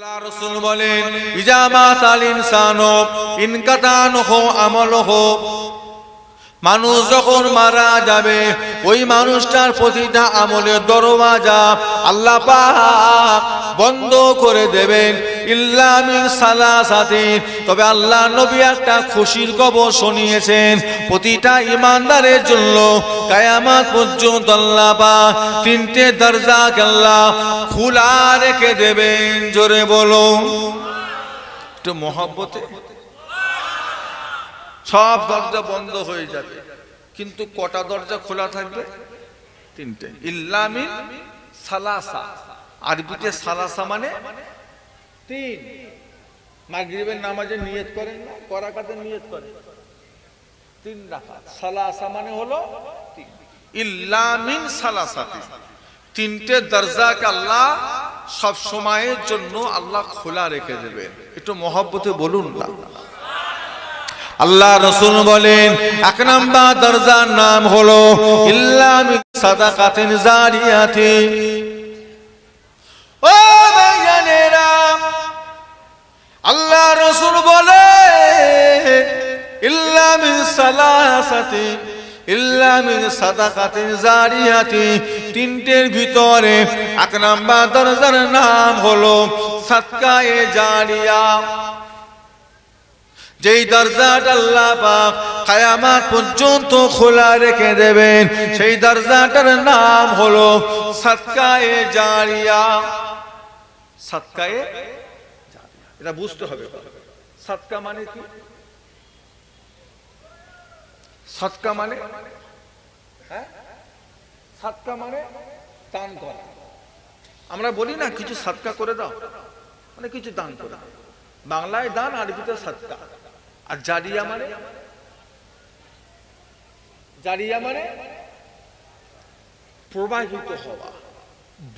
আল্লাহ রাসূল বলেন ইজা মাতাল ইনসানু ইনকাতানহু আমালুহু, মানুষ যখন মারা যাবে ওই মানুষটার প্রতিটা আমলের দরওয়াজা আল্লাহ পাক বন্ধ করে দেবেন ইল্লা মিন সালাসাতি। তবে আল্লাহ নবী একটা খুশির খবর শুনিয়েছেন, প্রতিটা ঈমানদারের জন্য কিয়ামত পর্যন্ত আল্লাহ পাক তিনটে দরজাকে আল্লাহ খোলা রেখে দেবেন। জোরে বলো একটু মহব্বতে। সব দরজা বন্ধ হয়ে যাবে, কিন্তু কটা দরজা খোলা থাকবে? তিনটে। ইল্লা মিন সালাসা, আরবিতে সালাসা মানে তিন। মাগরিবের নামাজে নিয়ত করেন না, করাকাতে নিয়ত করেন 3 রাকাত। সালাসা মানে হলো তিন। ইল্লা মিন সালাসাতি, তিনটে দরজাকে আল্লাহ সব সময়ের জন্য আল্লাহ খোলা রেখে দেবেন। একটু মহব্বতে বলুন না। আল্লাহ রাসূল বলেন 1 নাম্বার দরজার নাম হলো ইল্লা মিন সাদাকাতিন জারিয়াতি। ও ভাইজানেরা, আল্লাহ রাসূল বলেন ইল্লা মিন সালাসাতি ইল্লা মিন সাদাকাতিন জারিয়াতি, তিনটের ভিতরে 1 নাম্বার দরজার নাম হলো সাদকায়ে জারিয়া। যেই দরজাটা আল্লাহ পাক কিয়ামত পর্যন্ত খোলা রেখে দেবেন, সেই দরজাটার নাম হলো সাদকায়ে জারিয়া। সাদকায়ে জারিয়া, এটা বুঝতে হবে। সাদকা মানে কি? সাদকা মানে সাদকা মানে দান করা। আমরা বলি না কিছু সাদকা করে দাও, মানে কিছু দান করে দাও। বাংলায় দান, আরবিতে সাদকা। আর জারিয়া মানে, জারিয়া মানে প্রবাহিত হওয়া,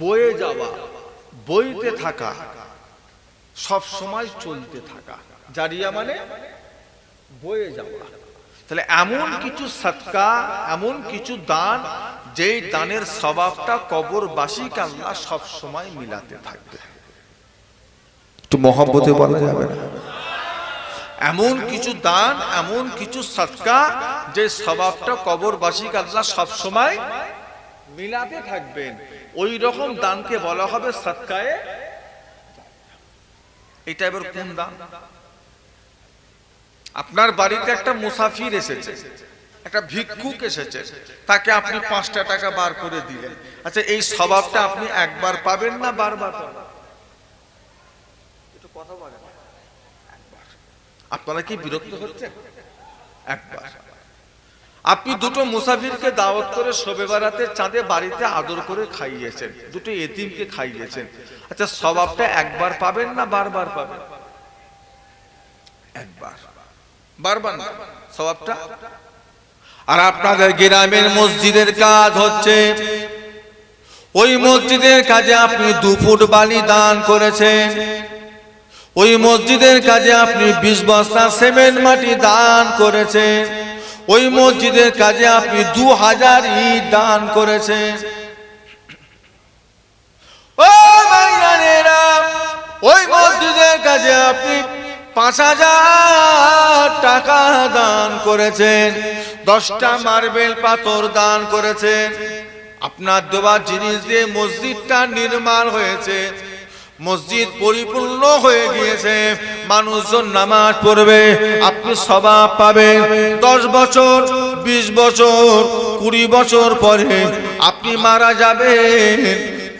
বয়ে যাওয়া, বইতে থাকা, সব সময় চলতে থাকা। জারিয়া মানে বয়ে যাওয়া। তাহলে এমন কিছু সাদকা, এমন কিছু দান, যেই দানের সওয়াবটা কবরবাসীকে আল্লাহ সব সময় মিলাতে থাকবে। একটু মহব্বতে বলা যাবে না? এমন কিছু দান, এমন কিছু সাদকা, যে সওয়াবটা কবরবাসীকে আল্লাহ সব সময় মিলাতে থাকবেন, ওই রকম দানকে বলা হবে সাদকায়ে। এটা এবার কোন দান? আপনার বাড়িতে একটা মুসাফির এসেছে, একটা ভিক্ষুক এসেছে, তাকে আপনি 5টা টাকা বার করে দিলেন। আচ্ছা, এই সওয়াবটা আপনি একবার পাবেন না বারবার পাবেন? একটু কথা বলেন। আপনারা কি বিরক্ত হচ্ছেন? একবার। আপনি দুটো মুসাফিরকে দাওয়াত করে শবে বারাতের চাঁদে বাড়িতে আদর করে খাইয়েছেন, দুটো এতিমকে খাইয়েছেন। আচ্ছা, সওয়াবটা একবার পাবেন না বারবার পাবেন? একবার। বারবার না সওয়াবটা। আর আপনাদের গ্রামের মসজিদের কাজ হচ্ছে, ওই মসজিদের কাজে আপনি 2 ফুট বালি দান করেছেন, ওই মসজিদের কাজে আপনি 20 বস্তা সিমেন্ট মাটি দান করেছেন, ওই মসজিদের কাজে আপনি 2000 ইট দান করেছেন। ও ভাইজানেরা, ওই মসজিদের কাজে আপনি 5000 টাকা দান করেছেন, 10টা মার্বেল পাথর দান করেছেন। আপনার দেওয়া জিনিস দিয়ে মসজিদটা নির্মাণ হয়েছে, মসজিদ পরিপূর্ণ হয়ে গিয়েছে, মানুষজন নামাজ পড়বে, আপনি সওয়াব পাবেন। 10 বছর, 20 বছর, 20 বছর পরে আপনি মারা যাবেন,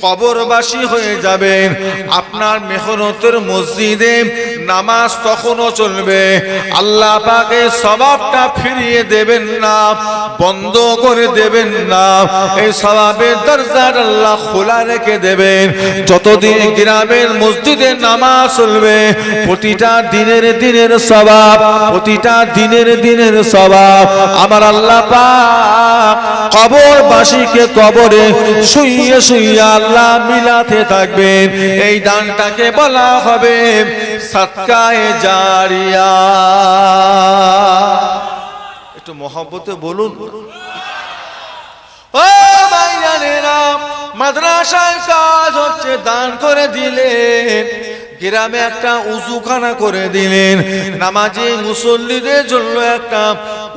কবরবাসী হয়ে যাবেন, আপনার মেহনতের মসজিদে নামাজ তখনও চলবে। আল্লাহ পাক এই সওয়াবটা ফিরিয়ে দেবেন না, বন্ধ করে দেবেন না। এই সওয়াবের দরজা আল্লাহ খোলা রেখে দেবেন। যতদিন গ্রামের মসজিদে নামাজ চলবে, প্রতিটা দিনের সওয়াব, প্রতিটা দিনের সওয়াব আমার আল্লাহ পাক কবরবাসীকে কবরে শুইয়ে শুইয়ে আল্লাহ মিলাতে থাকবেন। এই দানটাকে বলা হবে সাদকায়ে জারিয়া। একটু মহব্বতে বলুন। ও ভাইজানেরা, মাদ্রাসায় কাজ হচ্ছে, দান করে দিলেন। গ্রামে একটা উজুখানা করে দিলেন, নামাজি মুসল্লিদের জন্য একটা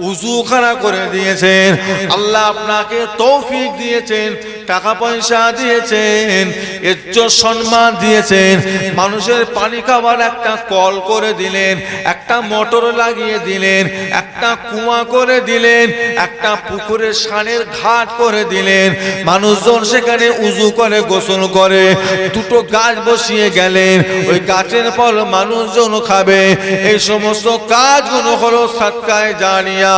উজুখানা করে দিয়েছেন। আল্লাহ আপনাকে তৌফিক দিয়েছেন, টাকা পয়সা দিয়েছেন, ইজ্জত সম্মান দিয়েছেন, মানুষের পানি খাবার একটা কল করে দিলেন, একটা মোটর লাগিয়ে দিলেন, একটা কুয়া করে দিলেন, একটা পুকুরের সানের ঘাট করে দিলেন, মানুষজন সেখানে উজু করে গোসল করে, দুটো গাছ বসিয়ে গেলেন, ওই গাছের ফল মানুষজন খাবে। এই সমস্ত কাজগুলো হলো সাদকায়ে জারিয়া।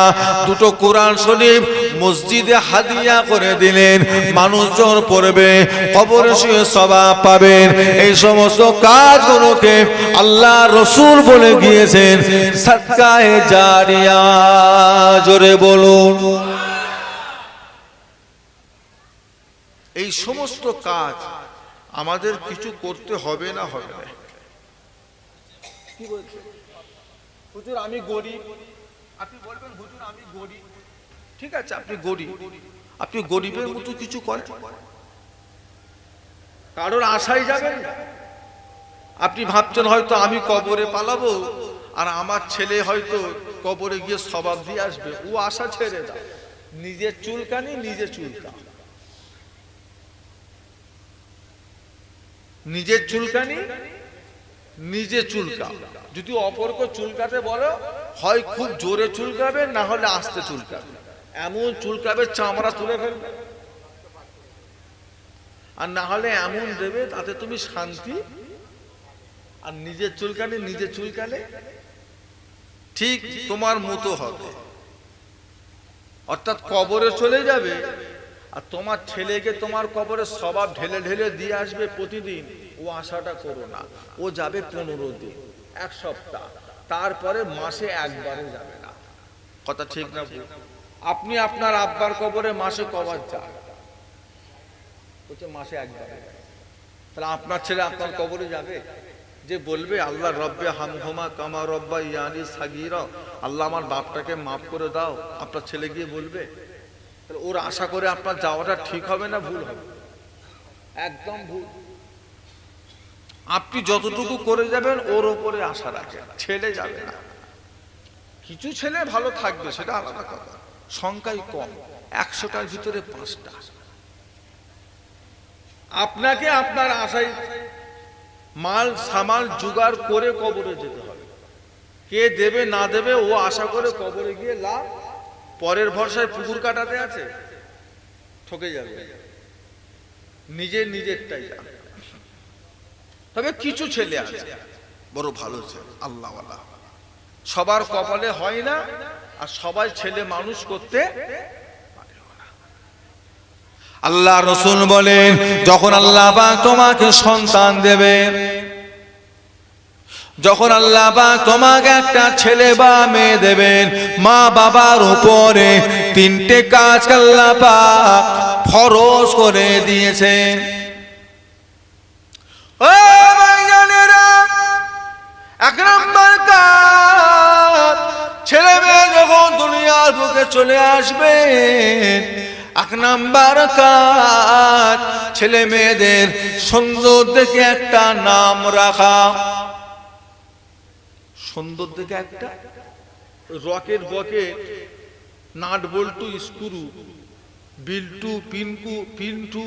দুটো কোরআন শরীফ মসজিদে হাদিয়া করে দিলেন, মানুষজন পড়বে, কবরে শুয়ে সওয়াব পাবেন। এই সমস্ত কাজগুলোকে আল্লাহ রসুল বলে গিয়েছেন সাদকায়ে জারিয়া। জোরে বলুন। এই সমস্ত কাজ আমাদের কিছু করতে হবে না? হবে না? কি বলছেন হুজুর আমি গরিব? আপনি বলবেন হুজুর আমি গরিব, ঠিক আছে আপনি গরিব, আপনি গরিবের মতো কিছু করেন, কারোর আশায় যাবেন না। আপনি ভাবছেন হয়তো আমি কবরে পালাবো আর আমার ছেলে হয়তো কবরে গিয়ে সওয়াব দিয়ে আসবে, ও আশা ছেড়ে দাও। নিজের চুলকানি নিজে চুলকা, নিজের চুলকানি নিজে চুলকা। যদি অপরকে চুলকাতে বলো, হয় খুব জোরে চুলকাবে, না হলে আস্তে চুলকাবে, এমন চুলকাবে চামড়া তুলে ফেলবে, আর না হলে এমন দেবে তাতে তুমি শান্তি। আর নিজের চুলকানি নিজে চুলকালে ঠিক তোমার মতো হবে, অর্থাৎ কবরে চলে যাবে আর তোমার ছেলেকে তোমার কবরে সওয়াব ঢেলে ঢেলে দিয়ে আসবে প্রতিদিন। ও আশাটা করো না, ও যাবে 15 দিন, 1 সপ্তাহ, তারপরে মাসে একবারও যাবে না। কথা ঠিক না? আপনি আপনার আব্বার কবরে মাসে কবার যান? বলছে মাসে একবার। তাহলে আপনার ছেলে আপনার কবরে যাবে? যে বলবে আল্লাহ রব্বে হামহুমা কামা রব্বা ইয়ানি সাগীরা, আল্লাহ আমার বাপটাকে মাফ করে দাও, আপনার ছেলে গিয়ে বলবে? তাহলে ওর আশা করে আপনার যাওয়াটা ঠিক হবে না ভুল হবে? একদম ভুল। আপনি যতটুকু করে যাবেন ওর উপরে আশা রাখেন, ছেলে যাবে না। কিছু ছেলে ভালো থাকবে, সেটা আলাদা কথা, সংখ্যাই কম, 100টার ভিতরে 5টা। আপনাকে আপনার আশায় মাল সামাল জোগাড় করে কবরে যেতে হবে। কে দেবে না দেবে ও আশা করে কবরে গিয়ে লাভ, পরের ভরসায় পুকুর কাটাতে আছে, ঠকে যাবে। নিজেরটাই যাবে। তবে কিছু ছেলে আছে বড় ভালো ছেলে, আল্লাহওয়ালা, সবার কপালে হয় না, আর সবাই ছেলে মানুষ করতে পারেও না। আল্লাহ রসুল বলেন, যখন আল্লাহ পাক তোমাকে সন্তান দেবেন, যখন আল্লাহ পাক তোমাকে একটা ছেলে বা মেয়ে দেবেন, মা বাবার উপরে 3টে কাজ আল্লাহ পাক ফরজ করে দিয়েছেন। ও ভাইজানেরা, 1 নম্বর কাজ, ছেলে মেয়ে যখন দুনিয়ার বুকে চলে আসবে, 1 নম্বর কাজ, ছেলে মেয়েদের সুন্দর দেখে একটা নাম রাখা। সুন্দর দেখে একটা রকেট বকেট, নাট বল্টু, স্ক্রু, বিল্টু, পিনকু, পিন্টু,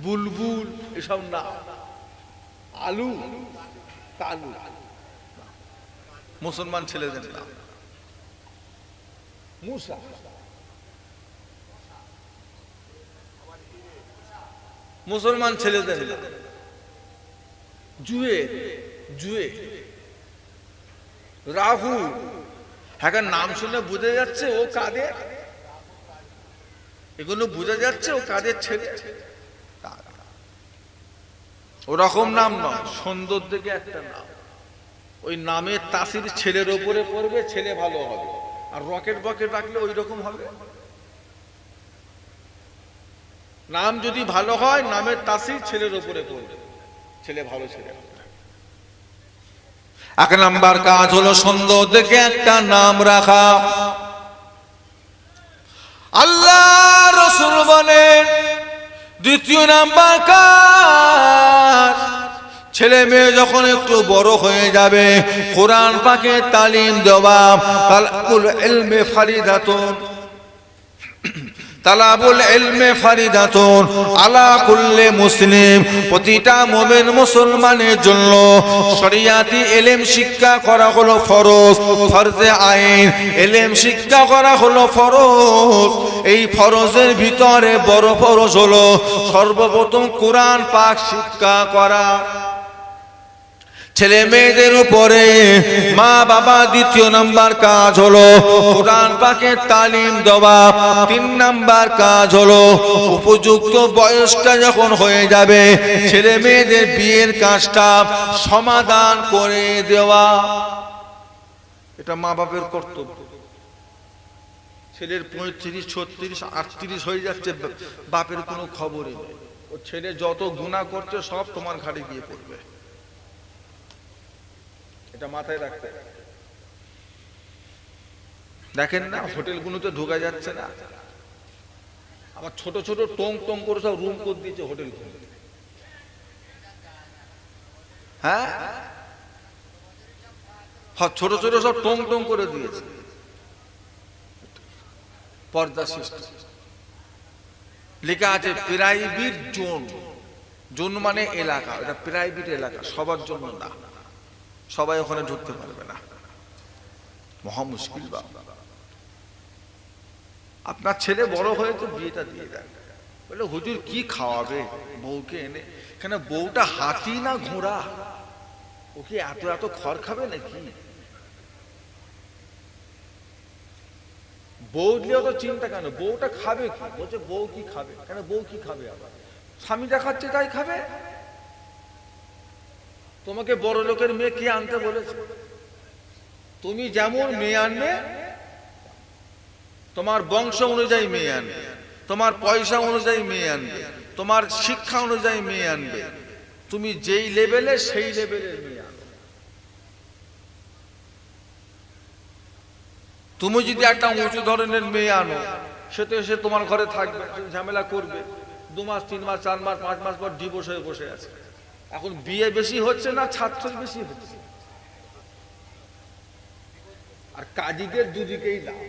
বুলবুল, এসব না, আলু, কালু, মুসলমান ছেলেদের নাম। মুসা, মুসলমান ছেলেদের নাম। জুয়ে, জুয়ে, রাহু, হ্যাঁ নাম শুনে বোঝা যাচ্ছে ও কাদের, এগুলো বোঝা যাচ্ছে ও কাদের ছেলে। ওরকম নাম নয়, সুন্দর দেখে একটা নাম। ওই নামের তাসির ছেলের ওপরে পড়বে, ছেলে ভালো হবে। আর রকেট বকেট রাখলে ওই রকম হবে। নাম যদি ভালো হয়, নামের তাসির ছেলের ওপরে পড়বে, ছেলে ভালো ছেলে হবে। 1 নম্বর কাজ হলো সুন্দর দেখে একটা নাম রাখা। আল্লাহ রাসূল বলেন, 2য় নম্বর কাজ, ছেলে মেয়ে যখন একটু বড় হয়ে যাবে কোরআন পাকে তালিম দেওয়া তালাবুল ইলমে ফারিদাতুন তালাবুল ইলমে ফারিদাতুন আলা কুল্লি মুসলিম প্রতিটা মুমিন মুসলমানের জন্য শরিয়াতি ইলম শিক্ষা করা হলো ফরজ ফরজে আইন ইলম শিক্ষা করা হলো ফরজ এই ফরজের ভিতরে বড় ফরজ হলো সর্বপ্রথম কোরআন পাক শিক্ষা করা ছেলে মেয়েদের উপরে মা বাবা দ্বিতীয় নাম্বার কাজ হলো কোরআন পাকের তালিম দেওয়া তিন নাম্বার কাজ হলো উপযুক্ত বয়সটা যখন হয়ে যাবে ছেলে মেয়েদের বিয়ের কাজটা সমাধান করে দেওয়া এটা মা বাবার কর্তব্য ছেলের 35, 36, 38 হয়ে যাচ্ছে বাপের কোনো খবরই নেই ও ছেলে যত গুনাহ করছে সব তোমার ঘাড়ে গিয়ে পড়বে এটা মাথায় রাখতে দেখেন না হোটেলগুলোতে ঢোকা যাচ্ছে না আবার ছোট ছোট টং টং করে সব রুম করে দিয়েছে হোটেলগুলো হ্যাঁ ছোট ছোট সব টং টং করে দিয়েছে পর্দা সিস্টেম লেখা আছে প্রাইভেট জোন জোন মানে এলাকা এটা প্রাইভেট এলাকা সবার জন্য না সবাই ওখানে ঢুকতে পারবে না মহা মুশকিল বাবা আপনার ছেলে বড় হয়েছে বিয়েটা দিয়ে দেন বলে হুজুর কি খাওয়াবে বউকে এনে এখানে বউটা হাতি না ঘোড়া ও কি এত এত খড় খাবে নাকি বউ দিলেও তো চিন্তা কেন বউটা খাবে কি বলছে বউ কি খাবে কেন বউ কি খাবে আবার স্বামী যা খাচ্ছে তাই খাবে তোমাকে বড় লোকের মেয়ে কি আনতে বলেছে তুমি যেমন মেয়ে আনবে তোমার বংশ অনুযায়ী মেয়ে আনবে তোমার পয়সা অনুযায়ী মেয়ে আনবে তোমার শিক্ষা অনুযায়ী মেয়ে আনবে তুমি যেই লেভেলে সেই লেভেলের মেয়ে আনবে তুমি যদি একটা উঁচু ধরনের মেয়ে আনো সে তো এসে তোমার ঘরে থাকবে ঝামেলা করবে 2 মাস 3 মাস 4 মাস 5 মাস পর ডিভোর্স হয়ে বসে আছে এখন বিয়ে বেশি হচ্ছে না ছাত্র বেশি হচ্ছে আর কাজীদের দুদিকেই লাভ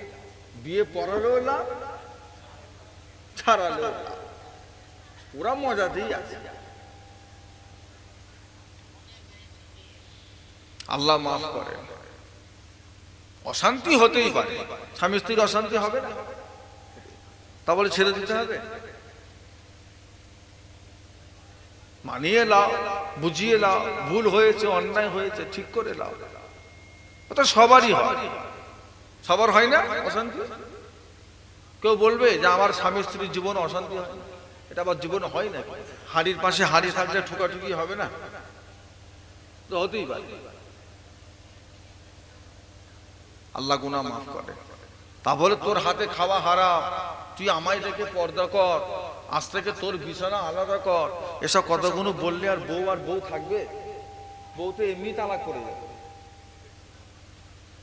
বিয়ে পড়ালেও লাভ ছাড়ালেও লাভ ওরা মজাতেই আছে আল্লাহ মাফ করে অশান্তি হতেই পারে স্বামী স্ত্রীর অশান্তি হবে না তা বলে ছেড়ে দিতে হবে মানিয়ে লাও বুঝিয়ে লাও ভুল হয়েছে অন্যায় হয়েছে ঠিক করে লাও ওটা সবারই হয় সবার হয় না অশান্তি কেউ বলবে যে আমার স্বামী স্ত্রীর জীবন অশান্তি হয় এটা আবার জীবন হয় না হাড়ির পাশে হাড়ি থাকলে ঠুকাঠুকি হবে না তো হতেই পারে আল্লাহ গুনাহ মাফ করে তা বলে তোর হাতে খাওয়া হারাম তুই আমায় ডেকে পর্দা কর আজ থেকে তোর বিছানা আলাদা কর এসব কথাগুলো বললে আর বউ থাকবে বউ তো এমনি তালাক করে যাবে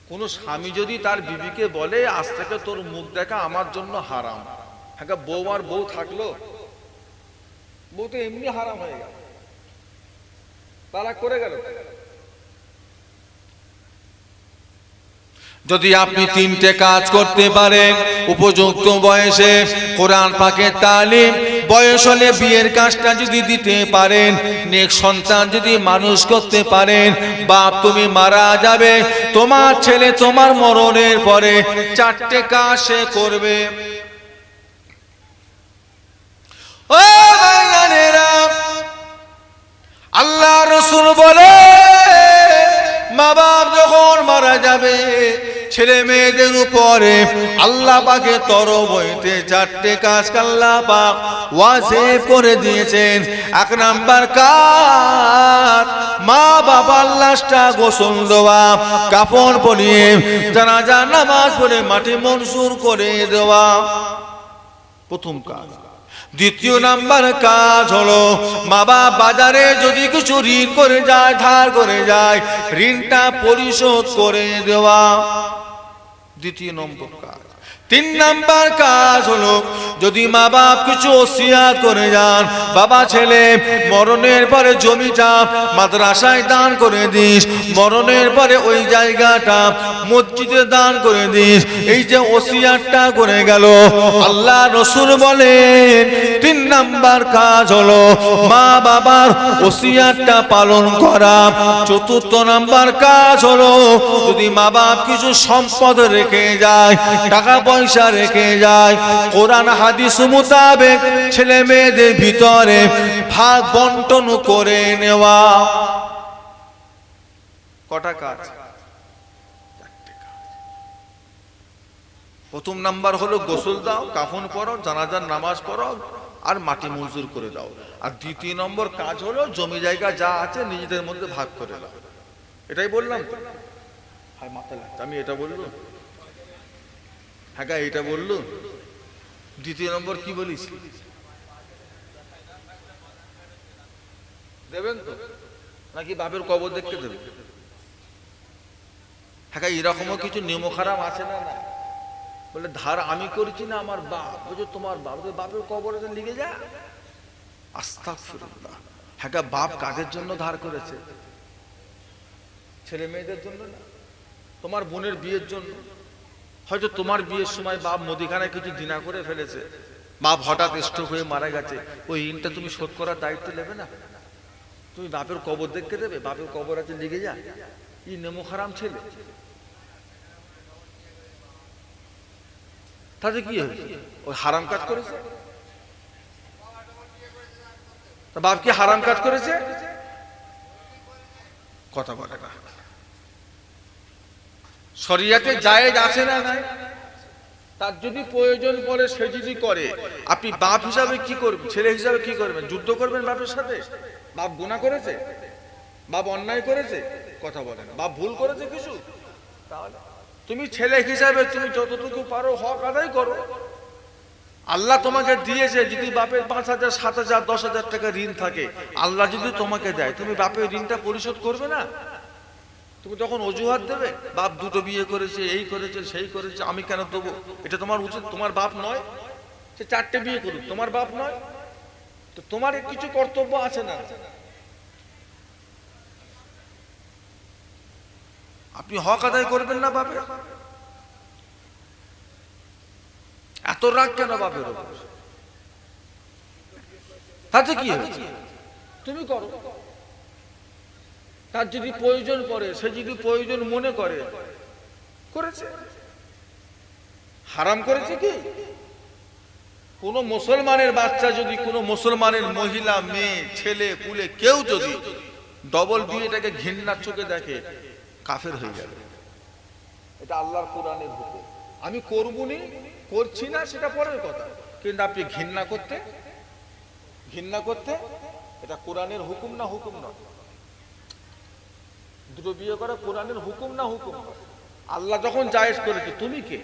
কোন স্বামী যদি তার বিবিকে বলে আজ থেকে তোর মুখ দেখা আমার জন্য হারাম হ্যাঁ বউ থাকলো বউ তো এমনি হারাম হয়ে গেল তালাক করে গেল যদি আপনি 3টে কাজ করতে পারেন উপযুক্ত বয়সে কোরআন পাকের তালিম বয়স হলে বিয়ের কাজটা যদি দিতে পারেন নেক সন্তান যদি মানুষ করতে পারেন বাপ তুমি মারা যাবে তোমার ছেলে তোমার মরণের পরে 4টে কাজ সে করবে ও ভাইয়ানেরা আল্লাহ রাসূল বলে মা বাপ যখন মারা যাবে ছেলে মেয়েদের উপরে আল্লাহ পাকের তরফ হইতে 4টে কাজ আল্লাহ পাক ওয়াজিব করে দিয়েছেন 1 নাম্বার কাজ মা বাবার লাশটা গোসল দেওয়া কাফন পরিয়ে জানাজা নামাজ পড়ে মাটি মনসুর করে দেওয়া প্রথম কাজ দ্বিতীয় নাম্বার কাজ হলো মা বাবা বাজারে যদি কিছু ঋণ করে যায় ধার করে যায় ঋণটা পরিশোধ করে দেওয়া দ্বিতীয় নম্বর কাজ তিন নাম্বার কাজ হলো যদি মা বাপ কিছু ওসিয়াত করে যান, বাবা ছেলে মরণের পরে জমিটা মাদ্রাসায় দান করে দিস, মরণের পরে ওই জায়গাটা মসজিদে দান করে দিস। এই যে ওসিয়াতটা করে গেল, আল্লাহ রসুল বলেন তিন নাম্বার কাজ হলো মা বাবার ওসিয়াতটা পালন করা। চতুর্থ নাম্বার কাজ হলো যদি মা বাপ কিছু সম্পদ রেখে যায়, টাকা পয়সা রেখে যায়, কোরআন হাদিস মোতাবেক ছেলে মেয়েদের ভিতরে ভাগ বন্টন করে নেওয়া। কটা কাজ? প্রথম নাম্বার হলো গোসল দাও, কাফন পরো, জানাজার নামাজ পড়ো আর মাটি মঞ্জুর করে দাও। আর দ্বিতীয় নম্বর কাজ হলো জমি জায়গা যা আছে নিজেদের মধ্যে ভাগ করে দাও। এটাই বললাম তো? হায় মাথা লাগছে, আমি এটা বললো? হ্যাঁ এটা বললো। দ্বিতীয় নম্বর কি বলিস? দেবেন তো নাকি বাপের কবর দেখতে দেবে? হ্যাঁ এরকমও কিছু নিয়ম খারাপ আছে না? না বলে ধার আমি করেছি না আমার বাপ, বুঝো তোমার বাপ, বাপের কবরে লিখে যা। আস্তাগফিরুল্লাহ। হ্যাঁ বাপ কাজের জন্য ধার করেছে? ছেলে মেয়েদের জন্য না, তোমার বোনের বিয়ের জন্য। হয়তো তোমার বিয়ের সময় বাপ মুদিখানায় কিছু দিনা করে ফেলেছে, বাপ হঠাৎ স্ট্রোক হয়ে মারা গেছে, ওই ঋণটা তুমি শোধ করার দায়িত্ব নেবে না? তুমি বাপের কবর দেখতে দেবে? বাপের কবর আছে লিখে যা। ই নেমো খারাম ছেলে, তাতে কি হয়েছে? ওই হারাম কাজ করেছে। বাপ কি হারাম কাজ করেছে? কথা বলে না। শরিয়াতে জায়েজ আছে না নাই? তার যদি প্রয়োজন পড়ে সে যদি করে, আপনি বাপ হিসাবে কি করবেন? ছেলে হিসাবে কি করবেন? যুদ্ধ করবেন বাপের সাথে? বাপ গুনাহ করেছে? বাপ অন্যায় করেছে? কথা বলেন। বাপ ভুল করেছে কিছু? তাহলে তুমি ছেলে হিসাবে তুমি যতটুকু পারো হক আদায় করো। আল্লাহ তোমাকে দিয়েছে, যদি বাপের 5,000, 7,000, 10,000 টাকা ঋণ থাকে, আল্লাহ যদি তোমাকে দেয়, তুমি বাপের ঋণটা পরিশোধ করবে না? তুমি তখন অজুহাত দেবে, বাপ দুটো বিয়ে করেছে, এই করেছে, সেই করেছে, আমি কেন দেবো? এটা তোমার উচিত। তোমার বাপ নয়? সে 4টে বিয়ে করুক, তোমার বাপ নয়? তো তোমার কিছু কর্তব্য আছে না? আপনি হক আদায় করবেন না বাপের? এত রাগ কেন বাপের উপর? তাতে কি হয়েছে? তুমি করো। তার যদি প্রয়োজন পড়ে, সে যদি প্রয়োজন মনে করে, করেছে। হারাম করেছে কি? কোন মুসলমানের বাচ্চা যদি, কোন মুসলমানের মহিলা, মেয়ে, ছেলে, পুলে কেউ যদি ডবল বিয়েটাকে ঘৃণার চোখে দেখে, কাফের হয়ে যাবে। এটা আল্লাহর কোরআনের হুকুম। আমি করবুনি, করছি না, সেটা পরের কথা, কিন্তু আপনি ঘৃণা করতে এটা কোরআনের হুকুম না? হুকুম না। দুটো বিয়ে করা কোরআনের হুকুম না? হুকুম। আল্লাহ যখন জায়েজ করেছে, তুমি কে?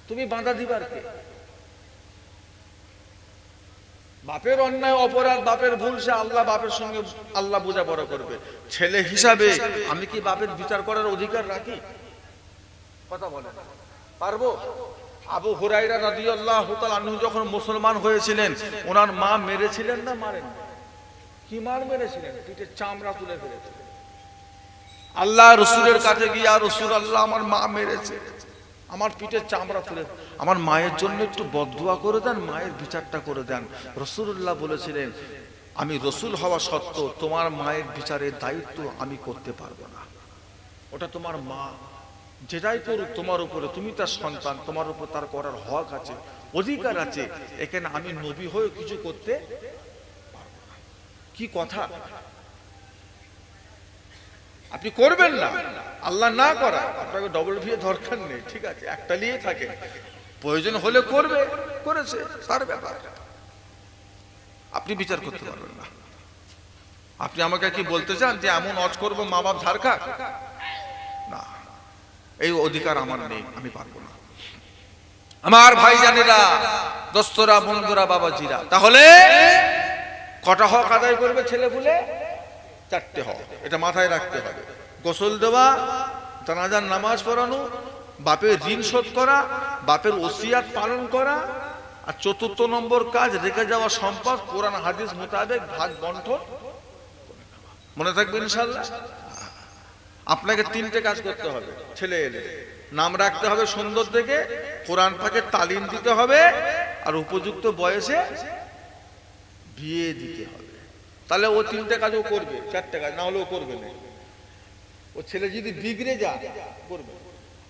তুমি বাধা দিবার কে? বাপের অন্যায়, অপরাধ, বাপের ভুল, সে আল্লাহ বাপের সঙ্গে আল্লাহ বোঝাপড়া করবে। ছেলে হিসাবে আমি কি বাপের বিচার করার অধিকার রাখি? কথা বলেন, পারবো? আবু হুরায়রা রাদিয়াল্লাহু তাআলা আনহু যখন মুসলমান হয়েছিলেন, ওনার মা মেরেছিলেন না মারেন? কি মার মেরেছিলেন? পিঠের চামড়া তুলে ফেলেছিলেন। আল্লাহ রসুলের কাছে গিয়ে, ইয়া রাসূলুল্লাহ, আমার মা মেরেছে, আমার পিঠের চামড়া তুলে, আমার মায়ের জন্য একটু বদদুয়া করে দেন, মায়ের বিচারটা করে দেন। রাসূলুল্লাহ বলেছিলেন, আমি রসুল হওয়া সত্ত্বেও তোমার মায়ের বিচারের দায়িত্ব আমি করতে পারবো না। ওটা তোমার মা, যেটাই করুক তোমার উপরে, তুমি তার সন্তান, তোমার উপর তার করার হক আছে, অধিকার আছে। এখানে আমি নবী হয়ে কিছু করতে পারবো না। কি কথা? আপনি করবেন না, আল্লাহ না করা, আপনাকে ডবল বিয়ে দরকার নেই, ঠিক আছে, একটা নিয়ে থাকে, প্রয়োজন হলে করবে, করেছে, তার ব্যাপার। আপনি বিচার করতে পারবেন না। আপনি আমাকে কি বলতে চান যে এমন অজ করবো মা বাপ ঝাড়খা? না, এই অধিকার আমার নেই, আমি পারবো না। আমার ভাইজানেরা, দোস্তরা, বন্ধুরা, বাবাজিরা, তাহলে কটা হক আদায় করবে ছেলে পুলে? 4টে হক, এটা মাথায় রাখতে হবে। গোসল দেওয়া, জানাজার নামাজ পড়ানো, বাপের ঋণ শোধ করা, বাপের ওসিয়াত পালন করা, আর চতুর্থ নম্বর কাজ রেখে যাওয়া সম্পদ কোরআন হাদিস মোতাবেক ভাগ বন্টন। মনে থাকবে ইনশাআল্লাহ। আপনাকে তিনটে কাজ করতে হবে। ছেলে এলে নাম রাখতে হবে সুন্দর দেখে, কোরআন পাকের তালিম দিতে হবে, আর উপযুক্ত বয়সে বিয়ে দিতে হবে। তাহলে ও তিনটে কাজও করবে, চারটে কাজ না হলেও করবে না। ও ছেলে যদি বিগড়ে যায় করবে।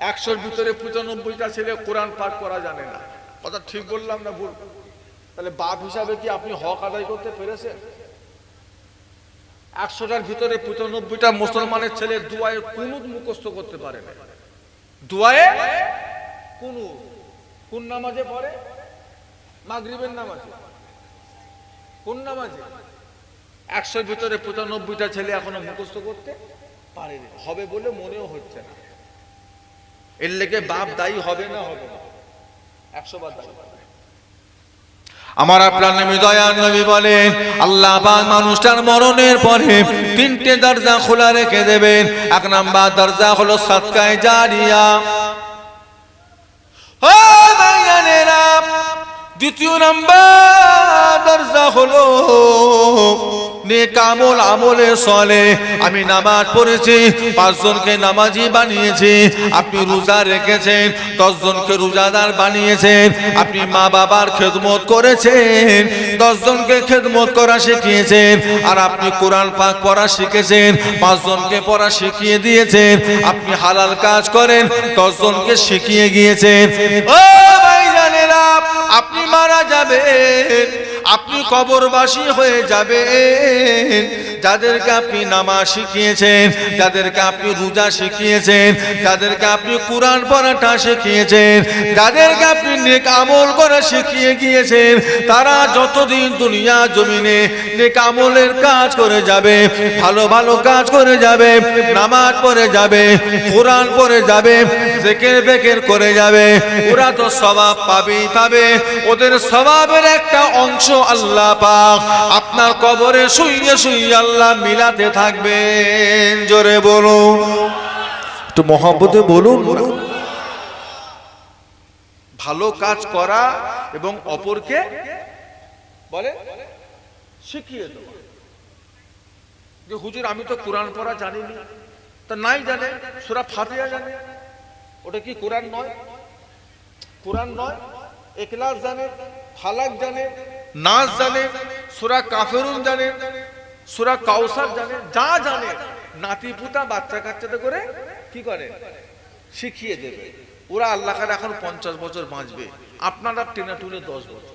100-র ভিতরে 95টা ছেলে কোরআন পাঠ করা জানে না। কথা ঠিক বললাম না ভুল? তাহলে বাপ হিসাবে কি আপনি হক আদায় করতে পেরেছেন? 100টার ভিতরে 95টা মুসলমানের ছেলে দুয়ায়ে কুনুত মুখস্থ করতে পারে না। দুয়ায়ে কুনুত কোন নামাজে পড়ে? মাগরিবের নামাজে। কোন নামাজে? 100-র ভিতরে 95টা ছেলে এখনো মুখস্থ করতে পারেনি। হবে বলে মনেও হচ্ছে না। এর লেগে বাপ দায়ী হবে না? হবে না, 100 বার দায়ী। আমার আপনার নবী দয়ার নবী বলেন, আল্লাহ পাক মানুষটার মরণের পরে তিনটে দরজা খোলা রেখে দেবেন। এক নাম্বার দরজা হলো সাদকায়ে জারিয়া। ও ভাইয়ানেরা, দ্বিতীয় নাম্বার দরজা হলো নেক আমল, আমলে সালেহ। আমি নামাজ পড়েছি, 5 জনকে নামাজি বানিয়েছি। আপনি রোজা রেখেছেন, 10 জনকে রোজাদার বানিয়েছেন। আপনি মা বাবার খেদমত করেছেন, 10 জনকে খেদমত করা শিখিয়েছেন। আর আপনি কোরআন পাক পড়া শিখেছেন, 5 জনকে পড়া শিখিয়ে দিয়েছেন। আপনি হালাল কাজ করেন, 10 জনকে শিখিয়ে গিয়েছেন। ও ভাইজানেরা, আপনি মারা যাবেন, আপনি কবরবাসী হয়ে যাবেন। যাদেরকে আপনি নামাজ শিখিয়েছেন, যাদেরকে আপনি রোজা শিখিয়েছেন, যাদেরকে আপনি কোরআন পড়াটা শিখিয়েছেন, যাদেরকে আপনি নেক আমল করা শিখিয়ে গিয়েছেন, তারা যতদিন দুনিয়া জমিনে নেক আমলের কাজ করে যাবে, ভালো ভালো কাজ করে যাবে, নামাজ পড়ে যাবে, কোরআন পড়ে যাবে, জিকির ফিকির করে যাবে, ওরা তো সওয়াব পাবেই পাবে। ওদের সওয়াবের একটা অংশ আল্লাহ পাক আপনার কবরে শুইয়ে শুইয়ে আল্লাহ মিলাতে থাকবেন। জোরে বলুন, একটু মহব্বতে বলুন। ভালো কাজ করা এবং অপরকে বলে শিখিয়ে দেওয়া। যে হুজুর আমি তো কোরআন পড়া জানিনি, তা নাই জানে, সূরা ফাতিহা জানে, ওটা কি কোরআন নয়? কোরআন নয়? ইখলাস জানে, ফালাক জানে, নাস জানে, সূরা কাফিরুন জানে, সূরা কাউসার জানে, যা জানে নাতি পুতা বাচ্চা কাচ্চাদের করে কি করে শিখিয়ে দেবে। ওরা আল্লাহ করে এখন 50 বছর বাঁচবে, আপনারা টেনে টুনে 10 বছর,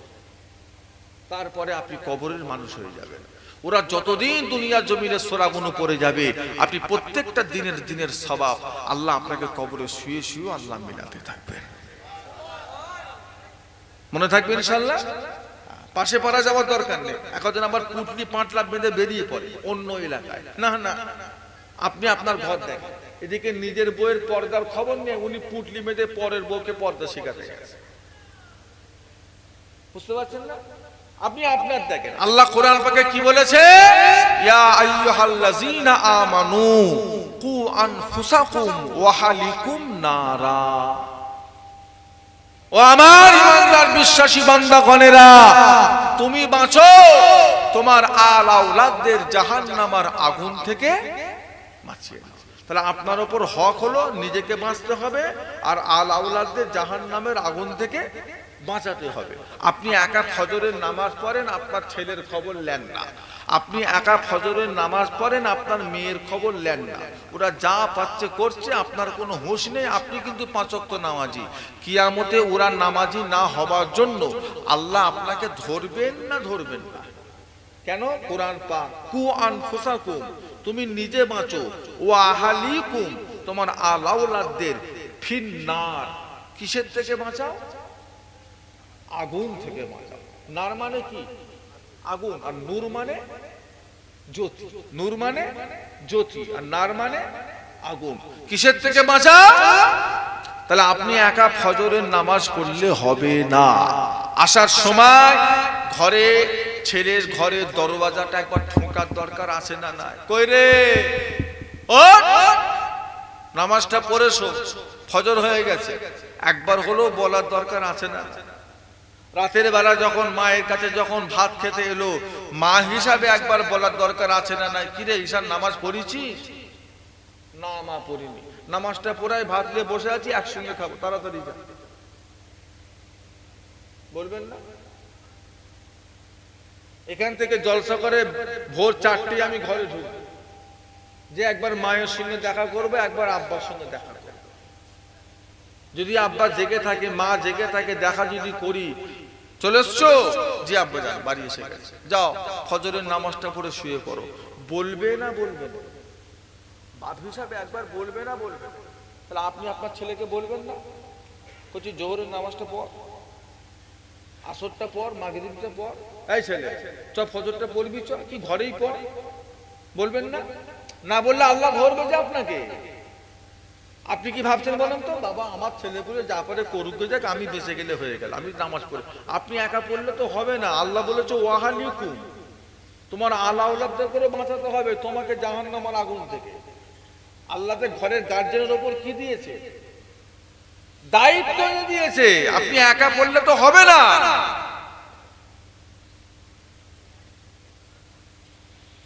তারপরে আপনি কবরের মানুষ হয়ে যাবেন। ওরা যতদিন দুনিয়ার জমিনে সূরাগুলো পড়ে যাবে, আপনি প্রত্যেকটা দিনের সওয়াব আল্লাহ আপনাকে কবরে শুয়ে শুয়ে আল্লাহ মিলাতে থাকবেন। মনে থাকবে ইনশাআল্লাহ। পাশে পাড়া যাওয়ার দরকার নেই। এখন আবার পুটলি পাটলা বেঁধে বেরিয়ে পড়ে অন্য এলাকায়। না না, আপনি আপনার ঘর দেখেন। এদিকে নিজের বউয়ের পর্দার খবর নেই, উনি পুটলি বেঁধে পরের বউকে পর্দা শেখাতে গেছে। বুঝতে পারছেন না? আপনি আপনার দেখেন। আল্লাহ কোরআন পাকে কি বলেছে? ইয়া আইয়ুহাল্লাযীনা আমানু কু আনফুসাকুম ওয়া আহলিকুম নারা। ও আমার ইমানদার বিশ্বাসী বান্দাগণেরা, তুমি বাঁচো, তোমার আল আওলাদদের জাহান্নামের আগুন থেকে বাঁচিয়ে দাও। তাহলে আপনার উপর হক হলো নিজেকে বাঁচতে হবে আর আল আওলাদদের জাহান্নামের আগুন থেকে বাঁচাতে হবে। আপনি একা ফজরের নামাজ পড়েন, আপনার ছেলের খবর নেন না। আপনি একা ফজরের নামাজ পড়েন, আপনার মেয়ের খবর নেন না। ওরা যা পাচ্ছে করছে, আপনার কোনো হুঁশ নেই। আপনি কিন্তু 5 ওয়াক্ত নামাজি। কিয়ামতে ওরা নামাজি না হওয়ার জন্য আল্লাহ আপনাকে ধরবেন না? ধরবেন না। কেন? কোরআন পাক কু আনফুসাকুম, তুমি নিজে বাঁচো, ওয়া আহলিকুম, তোমার আল আওলাদদের ফিন্নার, কিসের থেকে বাঁচাও? আগুন থেকে বাঁচাও। নার মানে কি? আগুন। আর নূর মানে জ্যোতি। নূর মানে জ্যোতি, আর নার মানে আগুন। কিসের থেকে বাঁচাও? তাহলে আপনি একা ফজরের নামাজ পড়লে হবে না। আসার সময় ঘরে, ছেলের ঘরের দরওয়াজাটা একবার ঠোকার দরকার আছে না নাই? কই রে, ও নামাজটা পড়েছো, ফজর হয়ে গেছে, একবার হলেও বলার দরকার আছে না? রাতের বেলা যখন মায়ের কাছে যখন ভাত খেতে এলো, মা হিসাবে একবার বলার দরকার আছে না? নাই, কিরে ঈশার নামাজ পড়েছিস? না মা পড়িনি। নামাজটা পড়াই ভাত নিয়ে বসে আছি, একসঙ্গে খাবো, তাড়াতাড়ি যা, বলবেন না? এখান থেকে জলসা করে ভোর 4টে আমি ঘরে ঢুকবো, যে একবার মায়ের সঙ্গে দেখা করবো, একবার আব্বার সঙ্গে দেখা করবো। যদি আব্বা জেগে থাকে, মা জেগে থাকে, দেখা যদি করি, চলে এসছো? জি আব্বা যান, বাড়ি এসে গেছে, যাও ফজরের নামাজটা পড়ে শুয়ে পড়ো। বলবে না বলবে না? বাপ হিসাবে একবার বলবে না বলবে না? তাহলে আপনি আপনার ছেলেকে বলবেন না, বলছি জোহরের নামাজটা পড়, আসরটা পড়, মাগরিবটা পড়, এই ছেলে চ ফজরটা পড়বি, চ, কি ঘরেই পড়, বলবেন না? না বললে আল্লাহ ধরবে যে আপনাকে। আপনি কি ভাবছেন বলেন তো? বাবা আমার ছেলেপুলে যা পারে করুক যাক, আমি বেঁচে গেলে হয়ে গেল, আমি নামাজ পড়ি। আপনি একা পড়লে তো হবে না। আল্লাহ বলেছে ওয়াহালিকুম, তোমার আলাউলাদদের করে বাঁচাতে হবে তোমাকে জাহান্নামের আগুন থেকে। আল্লাহ ঘরের গার্জেনের ওপর কি দিয়েছে? দায়িত্ব দিয়েছে। আপনি একা পড়লে তো হবে না।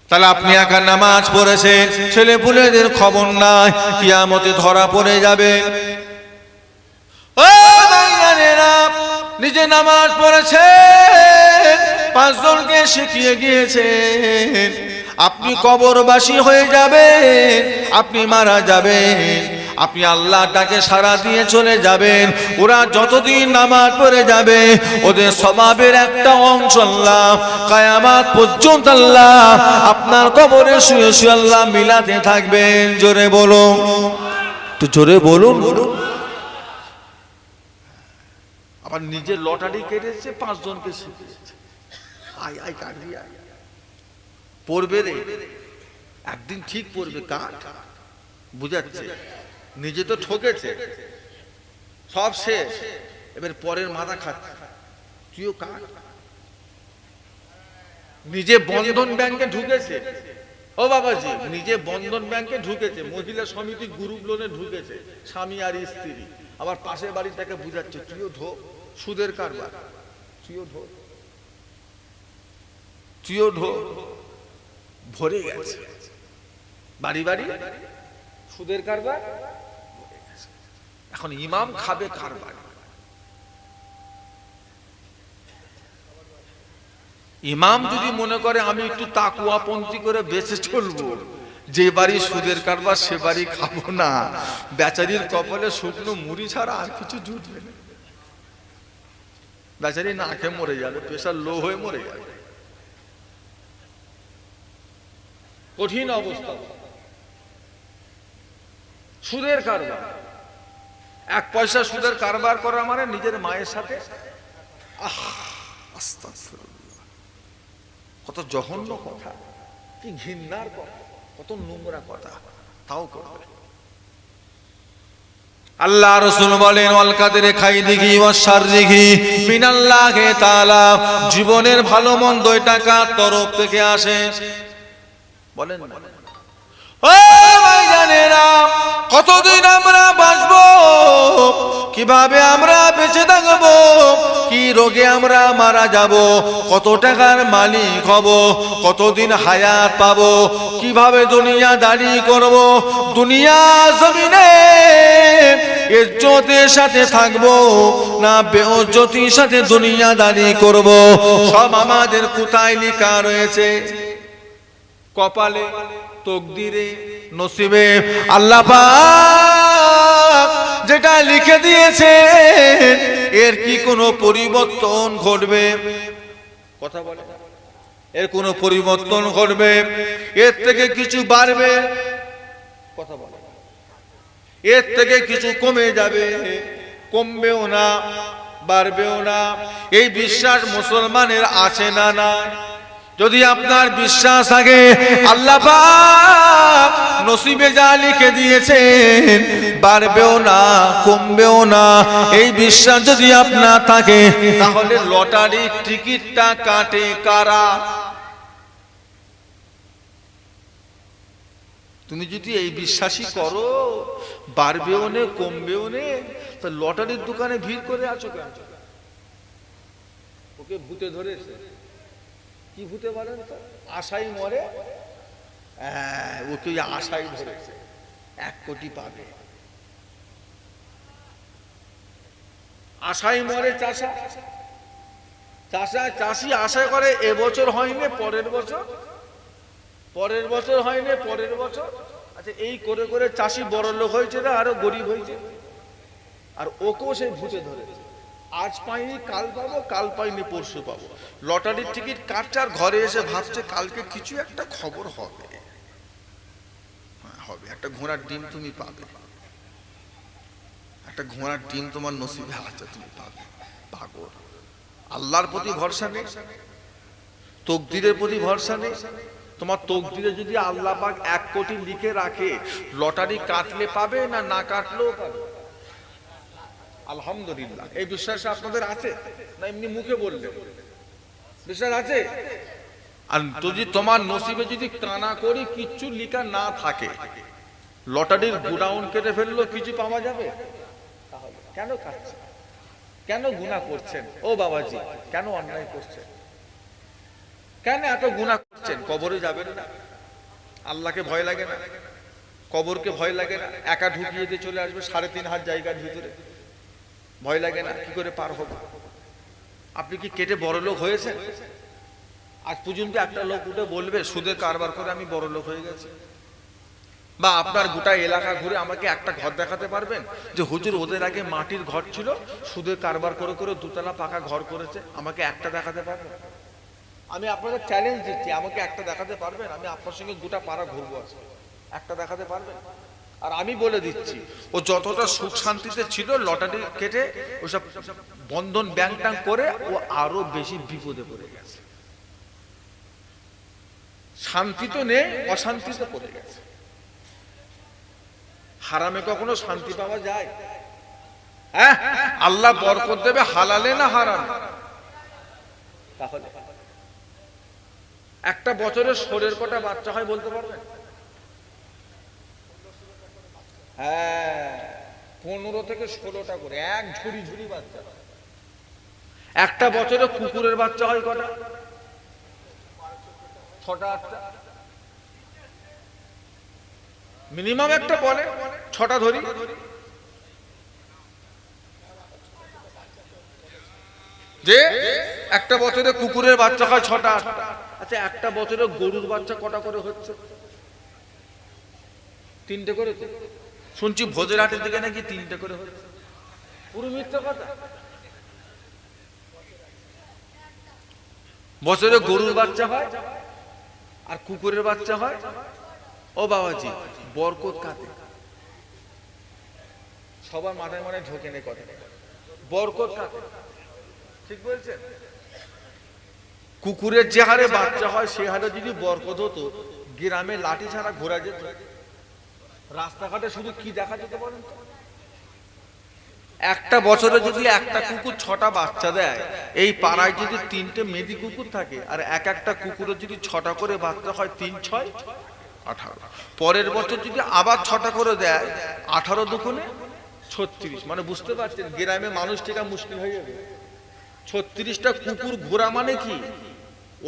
তাহলে আপনি একা নামাজ পড়েছেন, ছেলে পুলেদের খবর নাই, কিয়ামতে ধরা পড়ে যাবে। ও ভাইজানেরা, নিজে নামাজ পড়েছেন, 5 জনকে শিখিয়ে গিয়েছেন, আপনি কবরবাসী হয়ে যাবেন, আপনি মারা যাবেন, আপনি আল্লাহটাকে সারা দিয়ে চলে যাবেন। ওরা যতদিন নামাজ পড়ে যাবে, ওদের স্বভাবের একটা অংশ আল্লাহ কিয়ামত পর্যন্ত আল্লাহ আপনার কবরে শুয়ে শুয়ে আল্লাহ মিলাতে থাকবেন। জোরে বলুন, তো জোরে বলুন। আবার নিজে লটারি কেটেছে, 5 জনকে শিখিয়েছে, আয় আয় কাটবি, আয় পড়বে রে, একদিন ঠিক পড়বে, কাট, বুঝাচ্ছে। নিজে তো ঠকেছে, সব শেষ, এবার পরের মাথা খাচ্ছে, তুইও কাট। নিজে বন্ধন ব্যাংকে ঢুকেছে, ও বাবাজি, নিজে বন্ধন ব্যাংকে ঢুকেছে, মহিলা সমিতি গ্রুপ লোনে ঢুকেছে, স্বামী আর স্ত্রী, আবার পাশের বাড়িটাকে বুঝাচ্ছে, তুইও ঢোক, সুদের কারবার, তুইও ঢোক, তুইও ঢোক। ভরে গেছে বাড়ি বাড়ি সুদের কারবার। এখন ইমাম খাবে কারবার। ইমাম যদি মনে করে আমি একটু তাকুয়াপন্থী করে বেঁচে চলবো, যে বাড়ি সুদের কারবার সে বাড়ি খাবো না, বেচারির কপালে শুকনো মুড়ি ছাড়া আর কিছু জুটবে না, বেচারি না খেয়ে মরে যাবে, প্রেশার লো হয়ে মরে যাবে। কঠিন অবস্থা। সুদের কারবার, 1 পয়সা সুদের কারবার করা মানে নিজের মায়ের সাথে, আস্তাগফিরুল্লাহ, কত জঘন্য কথা, কি ঘৃণার কথা, কত নোংরা কথা, তাও করবে। আল্লাহ রাসূল বলেন, ওয়াল কাদরে খাইরিহি ওয়াশ শাররিহি মিনাল্লাহি তাআলা, জীবনের ভালো মন্দ এটা কার তরফ থেকে আসে? বলেন না। ও ভাইজানেরা, কতদিন আমরা বাঁচবো, কিভাবে আমরা বেঁচে থাকবো, কি রোগে আমরা মারা যাব, কত টাকার মালিক হব, কতদিন হায়াত পাবো, কিভাবে দুনিয়াদারি করব, দুনিয়া জমিনে ইজ্জতের সাথে থাকবো না বেইজ্জতির সাথে দুনিয়াদারি করব, সব আমাদের কোথায় লেখা রয়েছে? কপালে, তকদিরে, নসিবে। আল্লাহ পাক যেটা লিখে দিয়েছেন এর কি কোনো পরিবর্তন ঘটবে? কথা বলে, এর কোনো পরিবর্তন ঘটবে? এর থেকে কিছু বাড়বে? কথা বলে, এর থেকে কিছু কমে যাবে? কমবেও না, বাড়বেও না। এই বিশ্বাস মুসলমানের আছে না না? যদি আপনার বিশ্বাস থাকে আল্লাহ পাক নসিবে যা লিখে দিয়েছেন বাড়বেও না, কমবেও না, এই বিশ্বাস যদি আপনার থাকে, তাহলে লটারির টিকিটটা কাটে কারা? তুমি যদি এই বিশ্বাসই করো, বাড়বেও নে কমবেও নে, তা লটারির দোকানে ভিড় করে আছো কেন? ওকে ভূতে ধরেছে। কি ভূতে বলেন তো? আশাই মরে। ওকে আশাই ধরেছে, 1 কোটি পাবে। আশাই মরে চাষা। চাষি আশা করে এবছর হয়নি, পরের বছর, পরের বছর হয়নি, পরের বছর। আচ্ছা, এই করে করে চাষি বড় লোক হয়েছে না আরো গরিব হয়েছে। আর ওকেও সেই ভূতে ধরেছে। আজ পাইনি কাল পাবো, কাল পাইনি পরশু পাবো। লটারির টিকিট কাটছে আর ঘরে এসে ভাবছে কালকে কিছু একটা খবর হবে, হবে একটা ঘোড়ার ডিম তুমি পাবে, একটা ঘোড়ার ডিম তোমার নসিবে আছে, তুমি পাবে। পাগল। আল্লাহর প্রতি ভরসা নেই, তকদিরের প্রতি ভরসা নেই। তোমার তকদিরে যদি আল্লাহ পাক 1 কোটি লিখে রাখে, লটারি কাটলে পাবে, না না কাটলেও পাবে। আলহামদুলিল্লাহ। এই বিশ্বাস আপনাদের আছে না এমনি মুখে বললে? বিশ্বাস আছে? আর যদি তোমার নসিবে যদি কানা করি কিচ্ছু লিখা না থাকে, লটারির গোডাউন কেটে ফেললো, কিছু পাওয়া যাবে? তাহলে কেন খাচ্ছেন? কেন গুনাহ করছেন? ও বাবাজি, কেন অন্যায় করছেন? কেন এত গুনাহ করছেন? কবরে যাবেন না? আল্লাহকে ভয় লাগে না? কবরকে ভয় লাগে না? একা ঢুকিয়ে দিয়ে চলে আসবে 3.5 হাত জায়গার ভিতরে, ভয় লাগে না? কি করে পার হবে? আপনি কি কেটে বড় লোক হয়েছেন? আজ পর্যন্ত একটা লোক উঠে বলবে সুদের কারবার করে আমি বড় লোক হয়ে গেছি? বা আপনার গোটা এলাকা ঘুরে আমাকে একটা ঘর দেখাতে পারবেন যে হুজুর ওদের আগে মাটির ঘর ছিল, সুদের কারবার করে করে 2 তলা পাকা ঘর করেছে? আমাকে একটা দেখাতে পারবেন? আমি আপনাদের চ্যালেঞ্জ দিচ্ছি, আমাকে একটা দেখাতে পারবেন? আমি আপনার সঙ্গে গোটা পাড়া ঘুরবো আজকে, একটা দেখাতে পারবেন? আর আমি বলে দিচ্ছি, ও যতটা সুখ শান্তিতে ছিল লটারি কেটে ওসব বন্ধন ব্যাংক ট্যাঙ্ক করে ও আরো বেশি বিপদে পড়ে গেছে। শান্তি তো নেই, অশান্তিতে পড়ে গেছে। হারামে কখনো শান্তি পাওয়া যায়? হ্যাঁ, আল্লাহ বরকত দেবে হালালে না হারামে? তাহলে একটা বছরে ষোলের কটা বাচ্চা হয় বলতে পারবেন? হ্যাঁ, 15 থেকে 16টা করে, এক ঝুড়ি ঝুড়ি বাচ্চা। একটা বছরে কুকুরের বাচ্চা হয় কটা? 6টা 8টা মিনিমাম। একটা বলে 6টা ধরি। যে একটা বছরে কুকুরের বাচ্চা হয় 6টা 8টা। আচ্ছা, একটা বছরে গরুর বাচ্চা কটা করে হচ্ছে? 3টে করে। শুনছি ভোজের হাটের দিকে নাকি 3টে করে হচ্ছে। পুরো মিথ্যা কথা। বছরে গরুর বাচ্চা হয় আর কুকুরের বাচ্চা হয়। ও বাবাজি, বরকত কাতে? সবার মাথায় মনে ঢোকে নেই কথা। বরকত কাতে? ঠিক বলছেন? কুকুরের যে হারে বাচ্চা হয় সে হারে যদি বরকত হতো, গ্রামে লাঠি ছাড়া ঘোরা যেত, রাস্তাঘাটে শুধু কি দেখা যেত বলেন তো? একটা বছরে যদি একটা কুকুর 6টা বাচ্চা দেয়, এই পাড়ায় যদি 3টে মেদি কুকুর থাকে আর একটা কুকুরের যদি 6টা করে বাচ্চা হয়, 3 6 18। পরের বছর যদি আবার 6টা করে দেয়, 18 দুগুণে 36। মানে বুঝতে পারছেন গ্রামে মানুষ টেকা মুশকিল হয়ে যাবে। 36টা কুকুর ঘোরা মানে কি?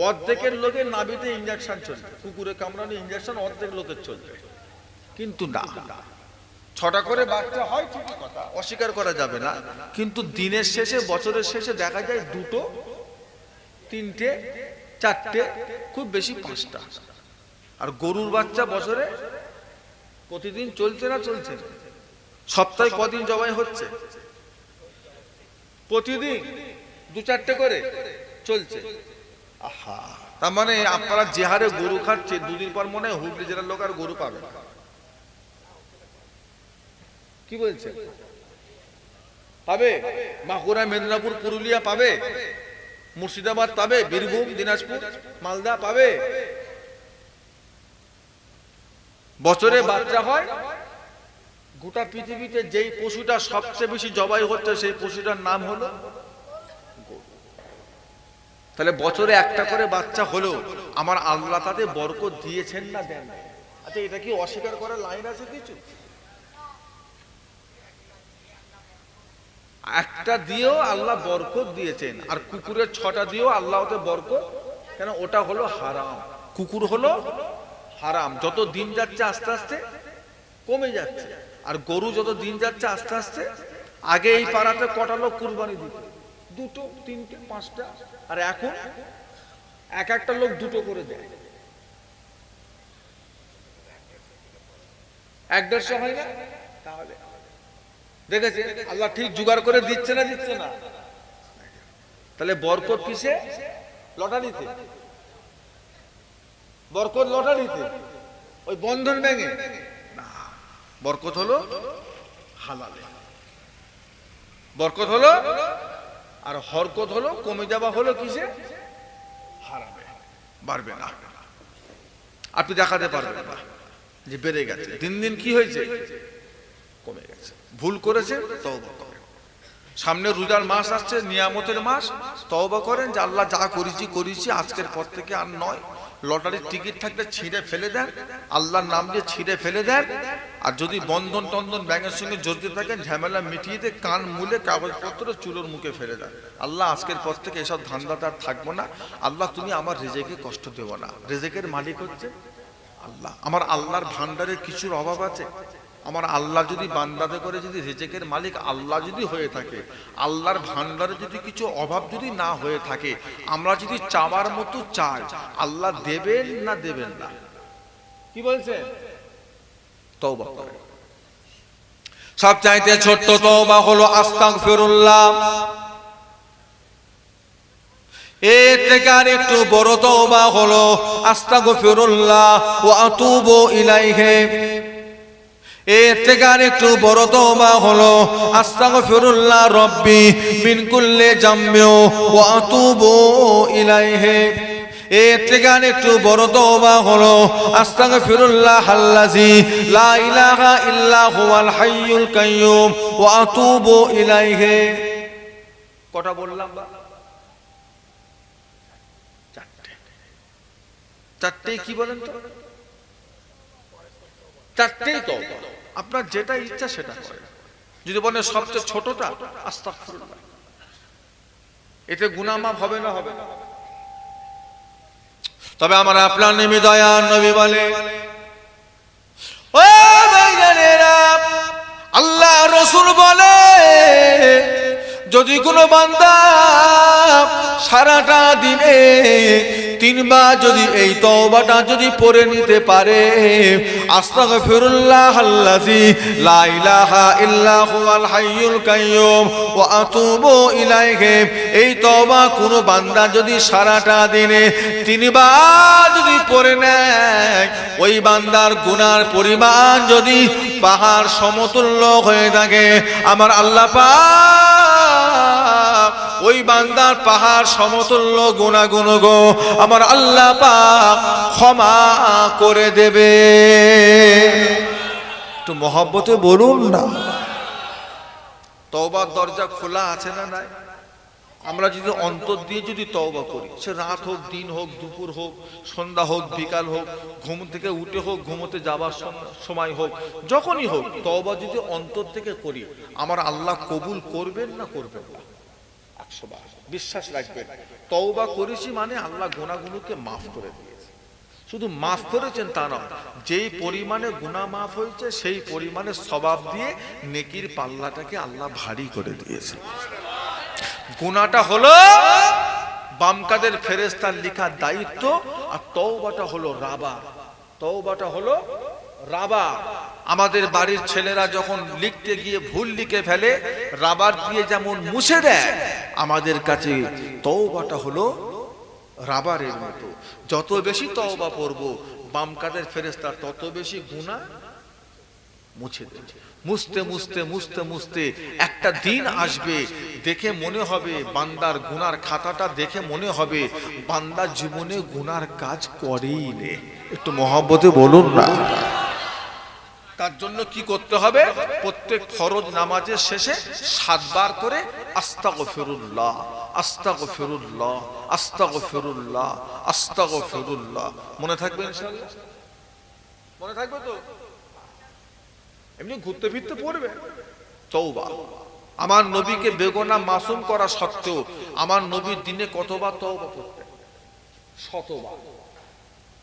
অর্ধেকের লোকের নাভিতে ইঞ্জেকশন চলবে, কুকুরে কামড়ানো ইঞ্জেকশন অর্ধেক লোকের চলবে। কিন্তু না, 6টা করে বাচ্চা হয় ঠিকই কথা, অস্বীকার করা যাবে না। কিন্তু দিনের শেষে, বছরের শেষে দেখা যায় 2টো 3টে 4টে, খুব বেশি 5টা। আর গরুর বাচ্চা বছরে প্রতিদিন চলছে না চলছে? সপ্তাহে কদিন জবাই হচ্ছে? প্রতিদিন 2-4টে করে চলছে। আহা, তার মানে আপনারা যে হারে গরু খাচ্ছে, 2 দিন পর মনে হয় হুগলি জেলার লোক আর গরু পাবে না। কি বলছে? পাবে? বাঁকুড়া, মেদিনীপুর, পুরুলিয়া পাবে, মুর্শিদাবাদ পাবে, বীরভূম, দিনাজপুর, মালদা পাবে। বছরে বাচ্চা হয়। গোটা পৃথিবীতে যেই পশুটা সবচেয়ে বেশি জবাই হচ্ছে সেই পশুটার নাম হলো গরু। তাহলে বছরে একটা করে বাচ্চা হলো, আমার আল্লাহ তাতে বরকত দিয়েছেন না দেন? আচ্ছা, এটা কি অস্বীকার করার লাইন আছে কিছু? একটা দিয়েও আল্লাহ বরকত দিয়েছেন, আর কুকুরের 6টা দিয়েও আল্লাহ ওতে বরকত, কেন? ওটা হলো হারাম, কুকুর হলো হারাম। যত দিন যাচ্ছে আস্তে আস্তে কমে যাচ্ছে, আর গরু যত দিন যাচ্ছে আস্তে আস্তে, আগে এই পাড়াতে কটা লোক কুরবানি দিত, 2টো 3টে 5টা, আর এখন এক একটা লোক 2টো করে দেয়। 1-150 হয় না? তাহলে দেখেছে আল্লাহ ঠিক জোগাড় করে দিচ্ছে না দিচ্ছে না? তাহলে বরকত কিসে? লটারিতে। বরকত লটারিতে, ওই বন্ধন ব্যাংকে না। বরকত হলো হালালে, বরকত হলো, আর হরকত হলো কমে যাওয়া হলো কিসে? হারামে, বাড়বে না। আপনি দেখাতে পারবেন না যে বেড়ে গেছে, দিন দিন কি হয়েছে? কমে গেছে। ভুল করেছে, তওবা করেন। সামনে রোজার মাস আসছে, নিয়ামতের মাস, তওবা করেন যে আল্লাহ যা করেছি আজকের পর থেকে আর নয়। লটারির টিকিট থাকলে ছিঁড়ে ফেলে দেন, আল্লাহর নাম দিয়ে ছিঁড়ে ফেলে দেন। আর যদি বন্ধন টন্ধন ব্যাংকের সঙ্গে জড়িত থাকেন, ঝামেলা মিটিয়ে দিয়ে কান মুলে কাগজপত্র চুলোর মুখে ফেলে দেন। আল্লাহ আজকের পর থেকে এসব ধান্দাতে আর থাকবো না। আল্লাহ তুমি আমার রেজেকে কষ্ট দেবো না। রেজেকের মালিক হচ্ছে আল্লাহ। আমার আল্লাহর ভান্ডারের কিছুর অভাব আছে? আমার আল্লাহ যদি বান্দাতে করে, যদি রিজিকের মালিক আল্লাহ যদি হয়ে থাকে, আল্লাহর ভান্ডারে যদি কিছু অভাব যদি না হয়ে থাকে, আমরা যদি চাওয়ার মতো চাই, আল্লাহ দেবেন না দেবেন না? কি বলছেন? তওবা করেন। সবচাইতে ছোট্ট তওবা হলো আস্তাগফিরুল্লাহ। এর থেকে আর একটু বড় তওবা হলো আস্তাগফিরুল্লাহ ওয়া আতুবু ইলাইহি। এর থেকে আর একটু বড় তওবা হলো আস্তাগফিরুল্লাহ রব্বি মিন কুল্লি জামবি ওয়া আতুবু ইলাইহি। এর থেকে আর একটু বড় তওবা হলো আস্তাগফিরুল্লাহ আল্লাযী লা ইলাহা ইল্লা হুয়াল হাইয়ুল কাইয়্যুম ওয়া আতুবু ইলাইহি। কটা বললাম? চারটে। কি বলেন তো? চারটেই তো। আপনার যেটা ইচ্ছা সেটা করেন। যদি বলেন সবচেয়ে ছোটটা, আস্তাগফিরুল্লাহ, এতে গুনাহ মাফ হবে না? হবে না। তবে আমার আপনার নেমে দয়ার নবী বলে, ও ভাইজানেরা, আল্লাহ রাসূল বলে, যদি কোনো বান্দা সারাটা দিনে 3 বার যদি এই তওবাটা যদি পড়ে নিতে পারে, আস্তাগফিরুল্লাহ আল্লাযী লা ইলাহা ইল্লা হুয়াল হাইয়ুল কাইয়্যুম ওয়া আতুবু ইলাইহি, এই তওবা কোনো বান্দা যদি সারাটা দিনে 3 বার যদি পড়ে নেয়, ওই বান্দার গুনার পরিমাণ যদি পাহাড় সমতুল্য হয়ে থাকে, আমার আল্লাহ পাক ওই বান্দার পাহাড় সমতুল্য গুনাহগুলো গো আমার আল্লাহ পাক ক্ষমা করে দেবে। একটু মহব্বতে বলুন না। তওবার দরজা খোলা আছে না নাই? আমরা যদি অন্তর দিয়ে যদি তওবা করি, সে রাত হোক, দিন হোক, দুপুর হোক, সন্ধ্যা হোক, বিকাল হোক, ঘুম থেকে উঠে হোক, ঘুমোতে যাবার সময় হোক, যখনই হোক, তওবা যদি অন্তর থেকে করি, আমার আল্লাহ কবুল করবেন না করবেন না? 100 বার বিশ্বাস রাখবেন। তওবা করেছি মানে আল্লাহ গুনাহগুলোকে মাফ করে দিয়েছে। শুধু মাফ করেছেন তা নয়, যেই পরিমাণে গুনাহ মাফ হয়েছে সেই পরিমাণে সওয়াব দিয়ে নেকির পাল্লাটাকে আল্লাহ ভারী করে দিয়েছে। গুনাহটা হলো বাম কাদের ফেরেশতার লেখা দায়িত্ব, আর তওবাটা হলো রাবা। তওবাটা হলো রাবা। আমাদের বাড়ির ছেলেরা যখন লিখতে গিয়ে ভুল লিখে ফেলে, রাবার দিয়ে যেমন মুছে দেয়, আমাদের কাছে তওবাটা হলো রাবারের মতো। যত বেশি তওবা পড়ব, বাম কাদের ফেরেশতা তত বেশি গুনাহ মুছে দেবে। মুছতে মুছতে মুছতে মুছতে একটা দিন আসবে, দেখে মনে হবে বান্দার গুনার খাতাটা দেখে মনে হবে বান্দা জীবনে গুনার কাজ করেই নে। একটু মহব্বতে বলুন না। তার জন্য কি করতে হবে? প্রত্যেক ফরজ নামাজের শেষে 7 বার করে আস্তাগফিরুল্লাহ, আস্তাগফিরুল্লাহ, আস্তাগফিরুল্লাহ, আস্তাগফিরুল্লাহ। মনে থাকবে ইনশাআল্লাহ? মনে থাকবে তো? এমনি ঘুরতে ফিরতে পড়বে তওবা। আমার নবীকে বেগুনাহ মাসুম করা সত্ত্বেও আমার নবীর দিনে কতবার তওবা করতেন? শতবার।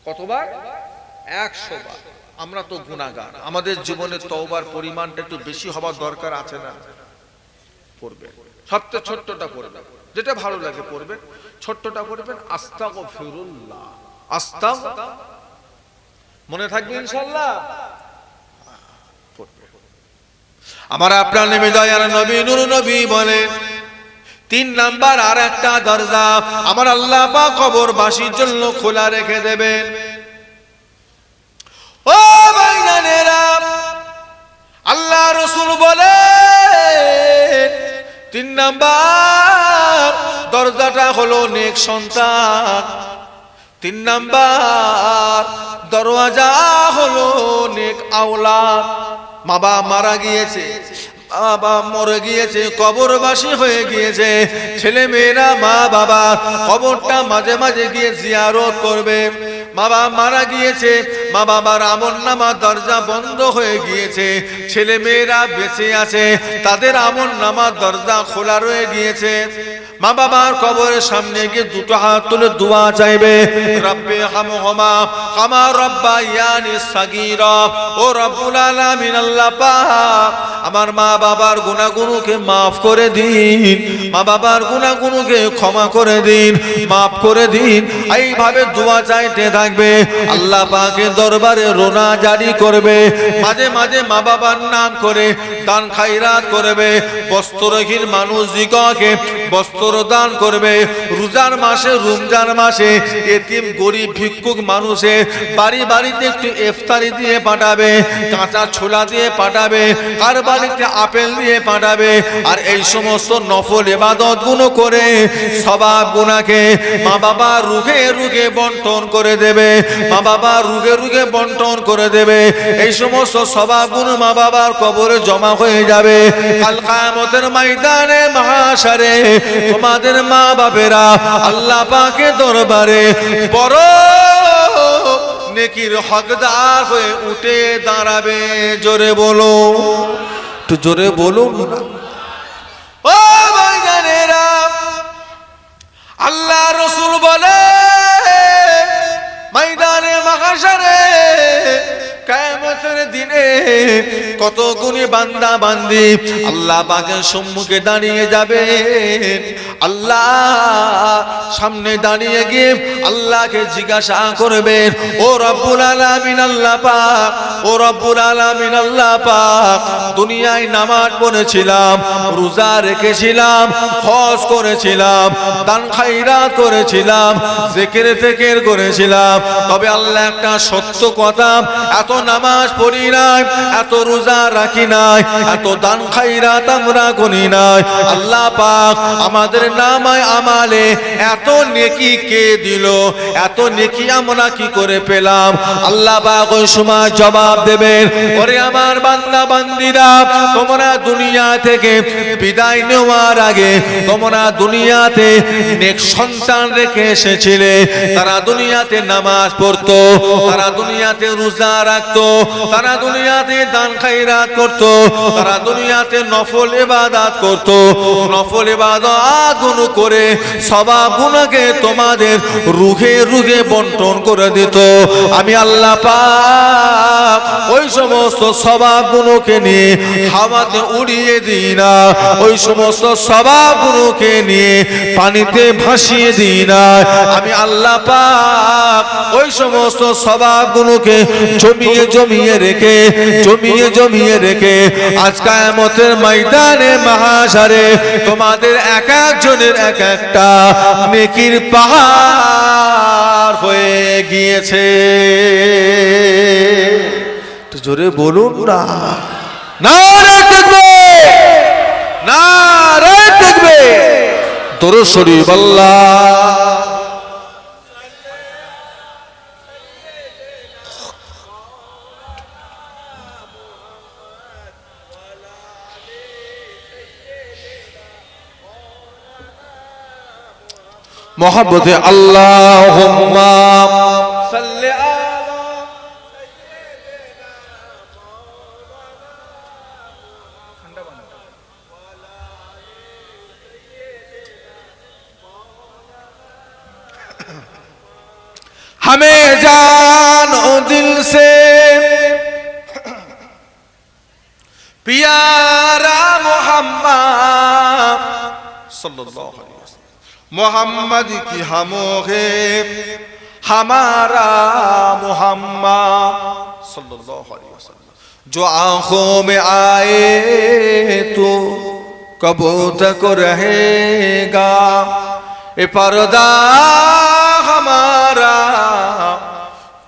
কতবার? 100 বার। আমরা তো গুনাহগার, আমাদের জীবনে তওবার পরিমাণটা একটু বেশি হওয়ার দরকার আছে না? পড়বে, সবচেয়ে ছোট্টটা পড়বে, যেটা ভালো লাগে পড়বেন, ছোট্টটা পড়বেন, আস্তাগফিরুল্লাহ। আস্তাগ, মনে থাকবে ইনশাআল্লাহ। আমার আপনার নবী দয়ার নবী নূর নবী বলে 3 নাম্বার আর একটা দরজা আমার আল্লাহ পাক কবরবাসীর জন্য খোলা রেখে দেবেন। ও ভাইজানেরা, আল্লাহ রাসূল বলে 3 নাম্বার দরজাটা হলো নেক সন্তান, 3 নাম্বার দরওয়াজা হলো নেক আওলাদ। মা বাবা মারা গিয়েছে, বাবা মরে গিয়েছে, কবরবাসী হয়ে গিয়েছে, ছেলে মেয়েরা মা বাবা কবরটা মাঝে মাঝে গিয়ে জিয়ারত করবে। মা বাবা মারা গিয়েছে, মা বাবার আমলনামা দরজা বন্ধ হয়ে গিয়েছে, ছেলে মেয়েরা বেঁচে আছে, তাদের আমলনামা দরজা খোলা রয়ে গিয়েছে। মা বাবার কবরের সামনে গিয়ে 2 হাত তুলে দোয়া চাইবে, রব্বে হামহুমা কামা রব্বায়ানি সাগীরা। ও রব্বুল আলামিন, আল্লাহ পাক আমার মা বাবার গুনাহগুলোকে মাফ করে দিন, মা বাবার গুনাহগুলোকে ক্ষমা করে দিন, মাফ করে দিন। এইভাবে দোয়া চাইতে থাকবে, আল্লাহ পাকের দরবারে রোনা জারি করবে। মাঝে মাঝে মা বাবার নাম করে দান খায়রাত করবে, বস্ত্রহীন মানুষদিগকে বস্ত্র দান করবে। রোজার মাসে, রমজান মাসে এতিম গরিব ভিক্ষুক মানুষে বাড়ি বাড়িতে একটু ইফতারি দিয়ে পাঠাবে, কাঁচা ছোলা দিয়ে পাঠাবে, কার বাড়িতে আপেল দিয়ে পাঠাবে। আর এই সমস্ত নফল ইবাদত গুলো করে সওয়াব গুনাহকে মা বাবা রুগে রুগে বন্টন করে দেবে, মা বাবা রুগে রুগে বন্টন করে দেবে। এই সমস্ত সওয়াব গুলো মা বাবার কবরে জমা হয়ে যাবে। কাল কিয়ামতের ময়দানে মাহশারে তোমাদের মা বাবেরা আল্লাহ পাকের দরবারে বড় নেকির হকদার হয়ে উঠে দাঁড়াবে। জোরে বলো, একটু জোরে বলুন না। ও ভাইজানেরা, আল্লাহ রাসূল বলে ময়দানে মাহশারে কিয়ামতের দিনে কত গুণী বান্দা বান্দি আল্লাহ পাকের সম্মুখে দাঁড়িয়ে যাবে। আল্লাহ সামনে দাঁড়িয়ে গিয়ে আল্লাহকে জিজ্ঞাসা করবেন, ও রব্বুল আলামিন আল্লাহ পাক, ও রব্বুল আলামিন আল্লাহ পাক, দুনিয়ায় নামাজ পড়েছিলাম, রোজা রেখেছিলাম, হজ করেছিলাম, দান খায়রাত করেছিলাম, জিকির ফিকির করেছিলাম, তবে আল্লাহ একটা সত্য কথা, এত নামাজ পড়ি নাই, এত রোজা রাখি নাই, এত দান খায়রাত আমরা করি নাই, আল্লাহ পাক আমাদের নামায় আমালে এত নেকি কে দিল? এত নেকি আমরা কি করে পেলাম? আল্লাহ পাক ওই সময় জবাব দেবেন, ওরে আমার বান্দা বান্দিরা, তোমরা দুনিয়া থেকে বিদায় নেওয়ার আগে তোমরা দুনিয়াতে নেক সন্তান রেখে এসেছিলে। তারা দুনিয়াতে নামাজ পড়তো, তারা দুনিয়াতে রোজা রাখতো, তারা দুনিয়াতে দান খায়রাত করতো, তারা দুনিয়াতে নফল ইবাদত করতো। নফল ইবাদত গুলো করে সওয়াব গুনাহকে তোমাদের রুহে রুহে বন্টন করে দিত। আমি আল্লাহ পাক ওই সমস্ত সওয়াব গুলোকে নিয়ে হাওয়াতে উড়িয়ে দিই না, ওই সমস্ত সওয়াব গুলোকে নিয়ে পানিতে ভাসিয়ে দিই না। আমি আল্লাহ পাক ওই সমস্ত সওয়াব গুলোকে জমিয়ে জমিয়ে রেখে, জমিয়ে জমিয়ে রেখে আজ কিয়ামতের ময়দানে মাহশারে তোমাদের এক একজনের এক একটা নেকির পাহাড় হয়ে গিয়েছে। তো জোরে বলুন না, নারে তাকবীর, নারে তাকবীর, দরুদ শরীফ আল্লাহ। मोहब्बत अल्लाहुम्मा सल्ले अला हमें जानो दिल से प्यारा मोहम्मद सल्लल्लाहु अलैहि वसल्लम, मोहम्मद की हमोगे हमारा मोहम्मद सल्लल्लाहु अलैहि वसल्लम, जो आंखों में आए तो कबो तक रहेगा ए पर्दा हमारा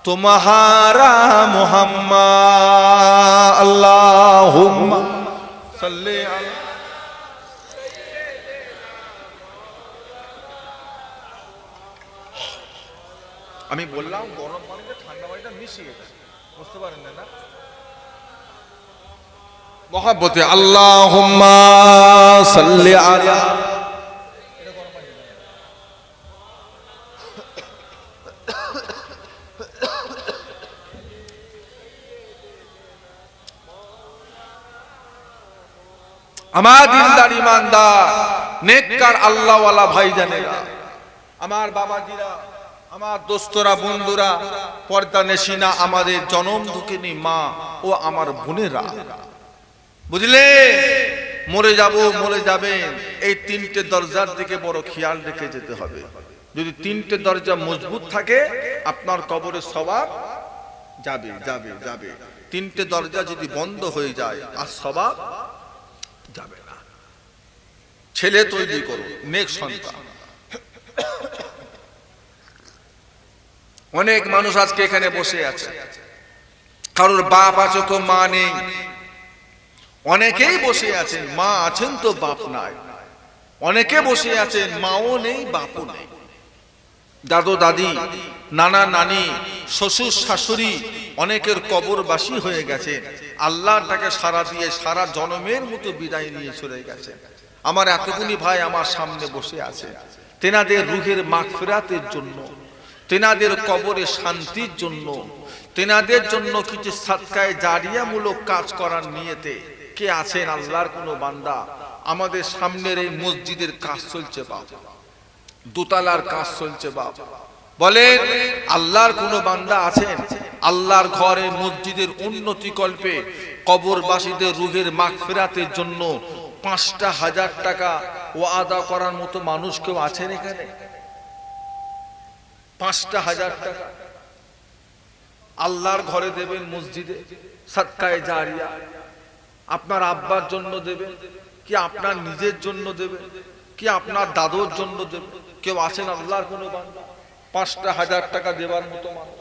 तुम्हारा मोहम्मद। अल्लाहुम्मा सल्ली अला। আমি বললাম গরম পানিতে ঠান্ডা পানিটা মিশিয়ে দেয়, বুঝতে পারেন না? মহব্বতে আল্লাহুম্মা সাল্লি আলা। আমার দিলদার ইমানদার নেককার আল্লাহওয়ালা ভাইজানেরা, আমার বাবাজিরা, আমার দোস্তরা, বন্ধুরা, পর্দা নেশিনা, আমাদের জনম দুঃখিনী মা ও আমার বোনেরা, বুঝলে মরে যাব, মরে যাবেন, এই তিনটে দরজার দিকে বড় খেয়াল রেখে যেতে হবে। যদি তিনটে দরজা মজবুত থাকে আপনার কবরে সওয়াব যাবে যাবে যাবে। তিনটে দরজা যদি বন্ধ হয়ে যায় আর সওয়াব যাবে না। ছেলে তৈরি করো, নেক সন্তান। অনেক মানুষ আজকে এখানে বসে আছে, কারোর বাপ আছে তো মা নেই। অনেকেই বসে আছেন মা আছেন তো বাপ নাই। অনেকে বসে আছেন মাও নেই বাপও নেই। দাদু দাদি, নানা নানি, শ্বশুর শাশুড়ি অনেকের কবরবাসী হয়ে গেছে। আল্লাহটাকে সারা দিয়ে সারা জনমের মতো বিদায় নিয়ে চলে গেছে। আমার এতগুলি ভাই আমার সামনে বসে আছে, তেনাদের রুহের মাগফিরাতের জন্য, তেনাদের কবরে শান্তির জন্য, তেনাদের জন্য কিছু সাদকায়ে জারিয়ামূলক কাজ করার নিয়তে কে আছেন? আল্লাহর কোনো বান্দা? আমাদের সামনের এই মসজিদের কাজ চলছে বাপ, দোতলার কাজ চলছে বাপ, বলেন আল্লাহর কোনো বান্দা আছেন? আল্লাহর ঘরে মসজিদের উন্নতি কল্পে কবরবাসীদের রুহের মাগফিরাতের জন্য ৫,০০০ টাকা ওয়াদা করার মতো মানুষ কেউ আছেন এখানে? ৫,০০০ টাকা আল্লাহর ঘরে দেবেন, মসজিদে সাদকায়ে জারিয়া। আপনার আব্বার জন্য দেবেন কি আপনার নিজের জন্য দেবেন কি আপনার দাদুর জন্য দেবেন? কেউ আছেন আল্লাহর কোনো বান্দা ৫,০০০ টাকা দেবার মতো মানুষ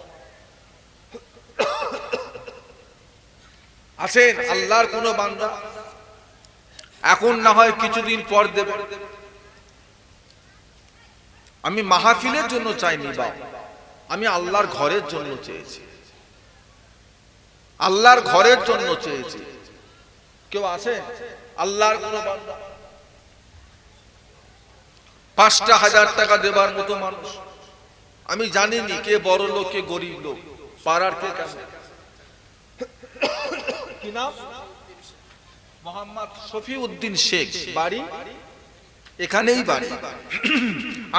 আছেন? আল্লাহর কোনো বান্দা? এখন না হয় কিছুদিন পর দেবেন। আমি মাহফিলের জন্য চাইনি বাবা, আমি আল্লাহর ঘরের জন্য চেয়েছি, আল্লাহর ঘরের জন্য চেয়েছি। কেউ আছে আল্লাহর কোনো বান্দা ৫,০০০ টাকা দেবার মতো মানুষ? আমি জানিনি কে বড় লোক কে গরিব লোক, পাড়ার কে কেমন। কি নাম? মোহাম্মদ শফিউদ্দিন শেখ, বাড়ি এখানেই বাড়ি।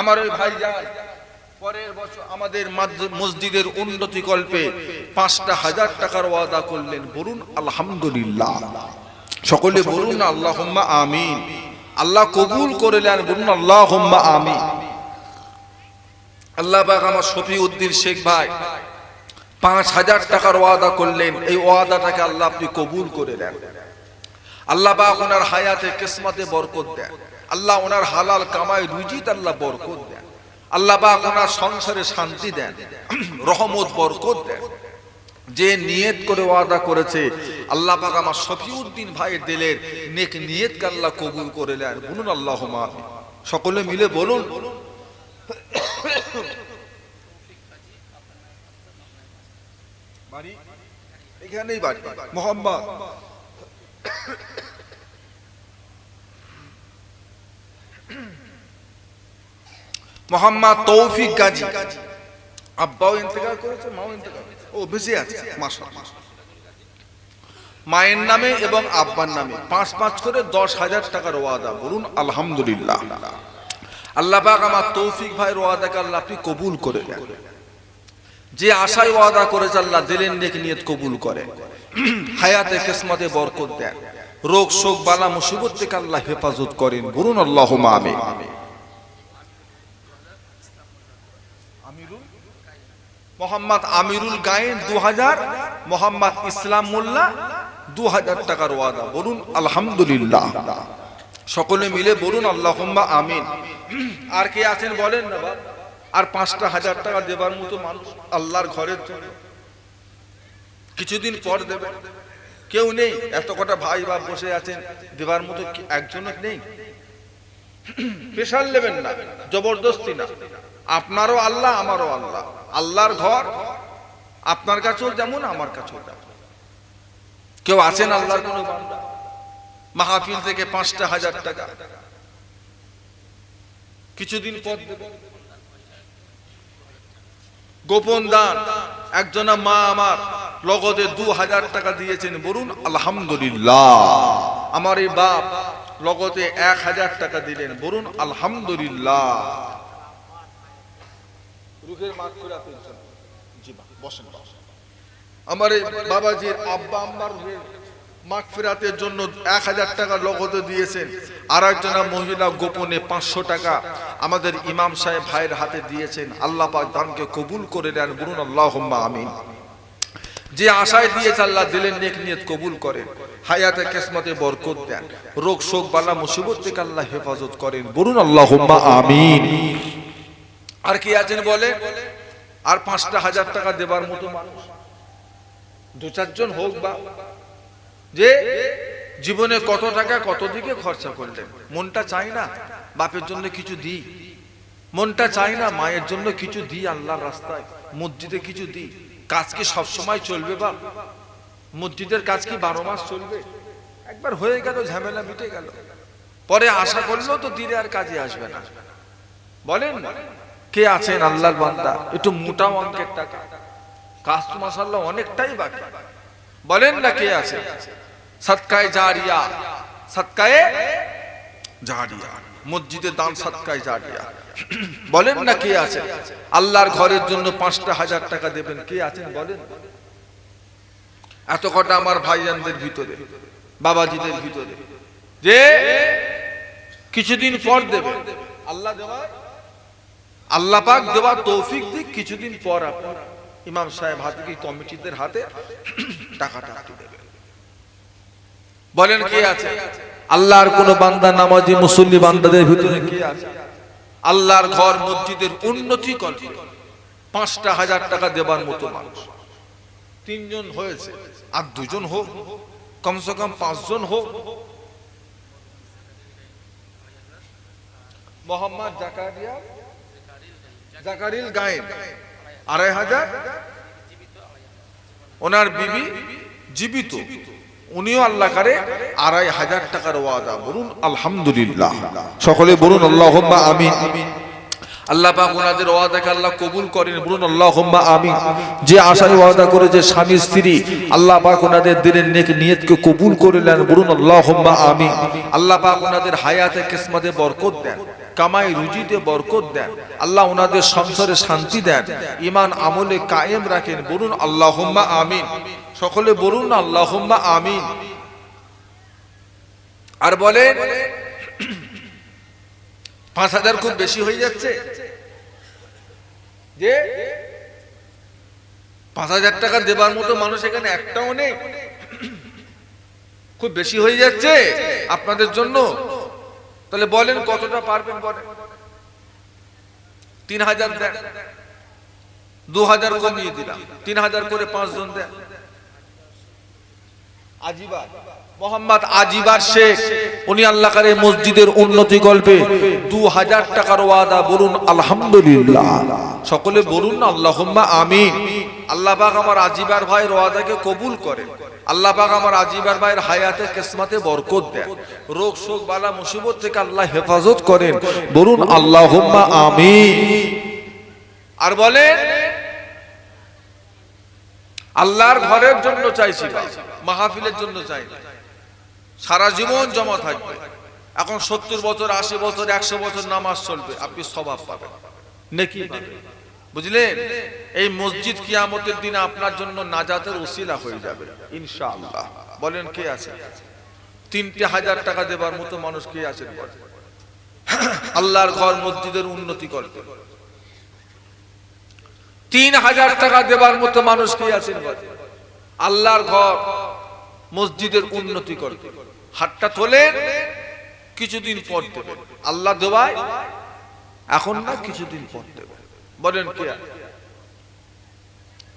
আমার ওই ভাই যায় পরের বছর আমাদের মসজিদের উন্নতি কল্পে ৫,০০০ টাকার ওয়াদা করলেন। বলুন আলহামদুলিল্লাহ, সকলে বলুন আল্লাহুম্মা আমিন। আল্লাহ কবুল করে নেন, বলুন আল্লাহুম্মা আমিন। আল্লাহ পাক আমার শফিউদ্দিন শেখ ভাই ৫,০০০ টাকার ওয়াদা করলেন। এই ওয়াদাটাকে আল্লাহ আপনি কবুল করে নেন। আল্লাহ পাক ওনার হায়াতে কিসমতে বরকত দেন। আল্লাহ ওনার হালাল কামাই রুজিতে আল্লাহ বরকত দেন। আল্লাহ পাক ওনার সংসারে শান্তি দেন, রহমত বরকত দেন। যে নিয়ত করে ওয়াদা করেছে আল্লাহ পাক আমার শফিউদ্দিন ভাইয়ের দিলের নেক নিয়তকে আল্লাহ কবুল করে নেন। বলুন আল্লাহুম্মা আমিন। সকলে মিলে বলুন। বাড়ি এখানেই বাড়ি। মোহাম্মদ মোহাম্মদ তৌফিক গাজী, আব্বাও ইন্তেকাল করেছে, মাও ইন্তেকাল, ও বেঁচে আছে মাশাআল্লাহ। মায়ের নামে এবং আব্বার নামে 5 করে 10,000 টাকার ওয়াদা, বলুন আলহামদুলিল্লাহ। আল্লাহ পাক আমার তৌফিক ভাইয়ের ওয়াদাকে আল্লাহ আপনি কবুল করে দেন। যে আশায় ওয়াদা করেছে আল্লাহ দিলেন নেক নিয়ত কবুল করে, হায়াতে কিসমতে বরকত দেন, রোগ শোক বালা মুসিবত থেকে আল্লাহ হেফাজত করেন, বলুন আল্লাহুম্মা আমিন। মোহাম্মদ আমিরুল গায়েন 2000, মোহাম্মদ ইসলাম মোল্লা 2000 টাকার ওয়াদা, বলুন আলহামদুলিল্লাহ। সকলে মিলে বলুন আল্লাহুম্মা আমিন। আর কে আছেন বলেন না বাবা? আর 5,000 টাকা দেবার মতো মানুষ আল্লাহর ঘরের জন্য কিছুদিন পর দেবে, কেউ নেই? এত কটা ভাই বাপ বসে আছেন, দেবার মতো একজন নেই? প্রেশার নেবেন না, জবরদস্তি না। আপনারও আল্লাহ, আমারও আল্লাহ। আল্লাহর ঘর আপনার কাছেও যেমন আমার কাছেও তেমন। কেউ আছেন আল্লাহর কোনো বান্দা মাহফিল থেকে 5,000 টাকা কিছুদিন পর দেবে? গোপন দান একজনা মা আমার লগদে 2,000 টাকা দিয়েছেন, বলুন আলহামদুলিল্লাহ। আমার এই বাপ লগদে 1,000 টাকা দিলেন, বলুন আলহামদুলিল্লাহ। রুহের মাগফিরাতের জন্য জি বসেন। আমার এই বাবাজির আব্বা আম্মার মাগফিরাতের জন্য 1,000 টাকা লগদে দিয়েছেন। আর একজনা মহিলা গোপনে 500 টাকা আমাদের ইমাম সাহেব ভাইয়ের হাতে দিয়েছেন। আল্লাহ পাক দানকে কবুল করে দেন, বলুন আল্লাহুম্মা আমিন। যে আশায় দিয়েছে আল্লাহ দিলেন নেক নিয়ত কবুল করেন, হায়াতে কিসমতে বরকত দেন, রোগ শোক বালা মুসিবত থেকে আল্লাহ হেফাজত করেন, বলুন আল্লাহুম্মা আমিন। আর কি আছেন বলে? আর 5,000 টাকা দেবার মতো মানুষ 2-4 জন হোক। বা যে জীবনে কত টাকা কত দিকে খরচা করলেন, মনটা চাই না বাপের জন্য কিছু দিই, মনটা চাই না মায়ের জন্য কিছু দিই, আল্লাহর রাস্তায় মসজিদে কিছু দিই। কাজ কি সব সময় চলবে বাপ? মসজিদের কাজ কি 12 মাস চলবে? একবার হয়ে গেল ঝামেলা মিটে গেল, পরে আশা করলেও তো দিলে আর কাজে আসবে না। বলেন কে আছেন আল্লাহর বান্দা একটু মোটা অঙ্কের টাকা, কাজ তো মাশাআল্লাহ অনেকটাই বাকি, বলেন না কে আছে? সাদকায়ে জারিয়া, সাদকায়ে জারিয়া, মসজিদে দান সাদকায়ে জারিয়া, বলেন না কে আছে? আল্লাহর ঘরের জন্য 5,000 টাকা দেবেন, কে আছেন বলেন? এত কটা আমার ভাইজানদের ভিতরে, বাবাজিদের ভিতরে যে কিছুদিন পর দেবে, আল্লাহ দেওয়া, আল্লাহ পাক দেওয়া তৌফিক দিক, কিছুদিন পর আপনার ইমাম সাহেব হাতে কি কমিটিদের হাতে টাকাটা দেবেন। বলেন কে আছে? আল্লাহর কোন বান্দা নামাজি মুসল্লি বান্দাদের ভিতরে কে আছে আল্লাহর ঘর মসজিদের উন্নতি করবে 5,000 টাকা দেবার মতো মানুষ? 3 জন হয়েছে, আর 2 জন হোক, কমসে কম 5 জন হোক। মোহাম্মদ জাকারিল গায়েন 2,500, ওনার বিবি জীবিত, উনিও আল্লাহ করে 2,500 টাকার ওয়াদা, বলুন আলহামদুলিল্লাহ। সকলে বলুন আল্লাহুম্মা আমিন। আল্লাহ পাক ওনাদের ওয়াদাকে আল্লাহ কবুল করেন, বলুন আল্লাহুম্মা আমিন। যে আশায় ওয়াদা করে যে স্বামী স্ত্রী, আল্লাহ পাক ওনাদের দিলের নেক নিয়তকে কবুল করে নেন, বলুন আল্লাহুম্মা আমিন। আল্লাহ পাক ওনাদের হায়াতে কিসমতে বরকত দেন, কামাই রুজিতে বরকত দেন, আল্লাহ ওনাদের সংসারে শান্তি দেন, ঈমান আমলে কায়েম রাখেন, বলুন আল্লাহুম্মা আমিন। সকলে বলুন না আল্লাহুম্মা আমিন। আর বলেন 5,000 খুব বেশি হয়ে যাচ্ছে? যে 5,000 টাকা দেবার মতো মানুষ এখানে একটাও নেই, খুব বেশি হয়ে যাচ্ছে আপনাদের জন্য? তাহলে বলেন কতটা পারবেন? বলেন 3,000 দেন, 2,000 কমিয়ে দিলাম, 3,000 করে 5 জন দেন। আজিবা মোহাম্মদ আজিবার শেখ, উনি আল্লাহ করে মসজিদের উন্নতি গল্পে 2,000 টাকার ওয়াদা, বলুন আলহামদুলিল্লাহ। সকলে বলুন না আল্লাহুম্মা আমিন। আল্লাহ পাক আমার আজিবার ভাইয়ের ওয়াদাকে কবুল করেন, আল্লাহ পাক আমার আজিবার ভাইয়ের হায়াতে কিসমতে বরকত দেন, রোগ শোক বালা মুসিবত থেকে আল্লাহ হেফাজত করেন, বলুন আল্লাহুম্মা আমিন। আর বলেন আল্লাহর ঘরের জন্য চাইছি, মাহফিলের জন্য চাই না। সারা জীবন জমা থাকবে। এখন 70 বছর, 80 বছর, 100 বছর নামাজ চলবে, আপনি সওয়াব পাবেন, নেকি পাবেন, বুঝলেন? এই মসজিদ কিয়ামতের দিনে আপনার জন্য নাজাতের ওসিলা হয়ে যাবে ইনশাআল্লাহ। বলেন কে আছে? 3,000 টাকা দেবার মতো মানুষ কে আছেন? আল্লাহর ঘর মসজিদের উন্নতি করতে 3,000 টাকা দেবার মতো মানুষ কে আছেন? আল্লাহর ঘর মসজিদের উন্নতি করতে হাতটা তোলেন, কিছুদিন পর দেবেন। আল্লাহ দেওয়ায় এখন না, কিছুদিন পর দেবেন। বলেন কে?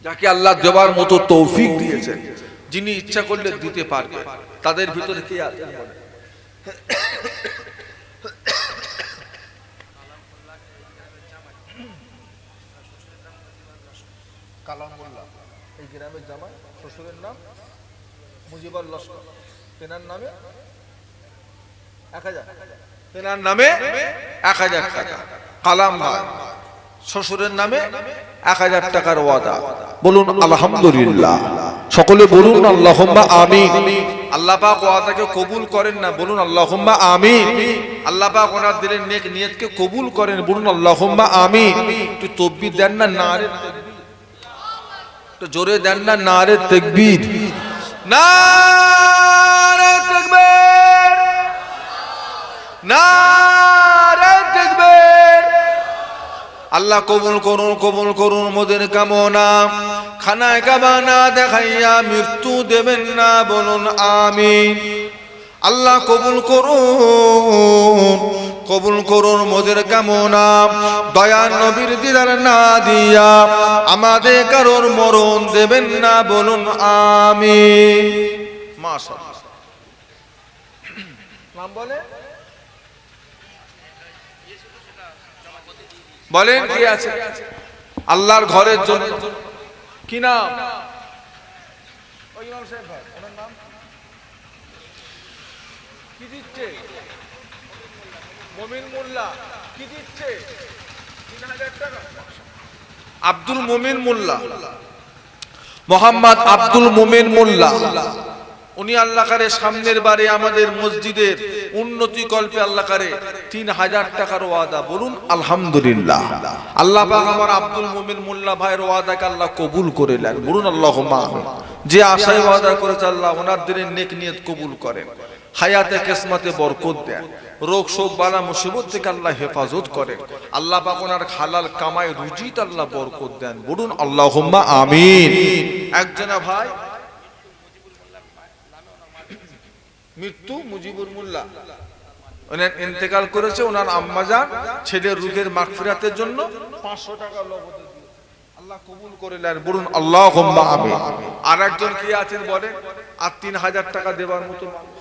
যাকে আল্লাহ দেওয়ার মতো তৌফিক দিয়েছেন, যিনি ইচ্ছা করলে দিতে পারবে, তাদের ভিতরে কে আছেন? কালামুল্লাহ, এই গ্রামের জামাই, শ্বশুরের নাম মুজিবুর লস্কর, তেনার নামে 1000, তেনার নামে 1000 টাকা। কালাম ভাই শ্বশুরের নামে 1000 টাকার ওয়াদা। বলুন আলহামদুলিল্লাহ, সকলে বলুন আল্লাহুম্মা আমিন। আল্লাহ পাক ওয়াদাকে কবুল করেন না, বলুন আল্লাহুম্মা আমিন। আল্লাহ পাক ওনার দিলের নেক নিয়তকে কবুল করেন, বলুন আল্লাহুম্মা আমিন। একটু তাকবীর দেন না, নারে একটু জোরে দেন না, নারে তাকবীর, নারে তাকবীর, নারে তাকবীর। আল্লাহ কবুল করুন, কবুল করুন মোদের কামনা। খানায় কাবা না দেখাইয়া মৃত্যু দেবেন না, বলুন আমিন। আল্লাহ কবুল করুন, কবুল করুন মোদের কামনা। দয়া নবীর দিদার না দিয়া আমাদের কারোর মরণ দেবেন না, বলুন আমিন। মাশাআল্লাহ, নাম বলে বলেন কি আছে আল্লাহর ঘরের জন্য? কি নাম? ওই ইমাম সাহেব ভাই, ওনার নাম কি দিচ্ছে? মুমিন মোল্লা। কি দিচ্ছে? 3000 টাকা। আব্দুল মুমিন মোল্লা, মোহাম্মদ আব্দুল মুমিন মোল্লা, উনি আল্লাহ করে সামনের বারে আমাদের মসজিদের উন্নতি কল্পে আল্লাহ করে 3000 টাকার ওয়াদা। বলুন আলহামদুলিল্লাহ। আল্লাহ পাক আমার আব্দুল মুমিন মোল্লা ভাইয়ের ওয়াদাকে আল্লাহ কবুল করে নেন, বলুন আল্লাহুম্মা আমিন। যে আশায় ওয়াদা করেছে আল্লাহ ওনার দিনের নেক নিয়ত কবুল করেন, হায়াতে কিসমতে বরকত দেন, রোগ শোক বালা মুসিবত থেকে আল্লাহ হেফাজত করেন। আল্লাহ পাক ওনার হালাল কামাই রুজিতে আল্লাহ বরকত দেন, বলুন আল্লাহুম্মা আমিন। একজনা ভাই মৃত্যু, মুজিবুর মোল্লা, ওনার ইন্তেকাল করেছে। ওনার আম্মাজান ছেলের রূহের মাগফিরাতের জন্য 500 টাকা নগদ দিয়ে আল্লাহ কবুল করে নেন, বলুন আল্লাহুম্মা আমিন। আর একজন কি আছেন বলেন? আর 3000 টাকা দেওয়ার মতো মানুষ?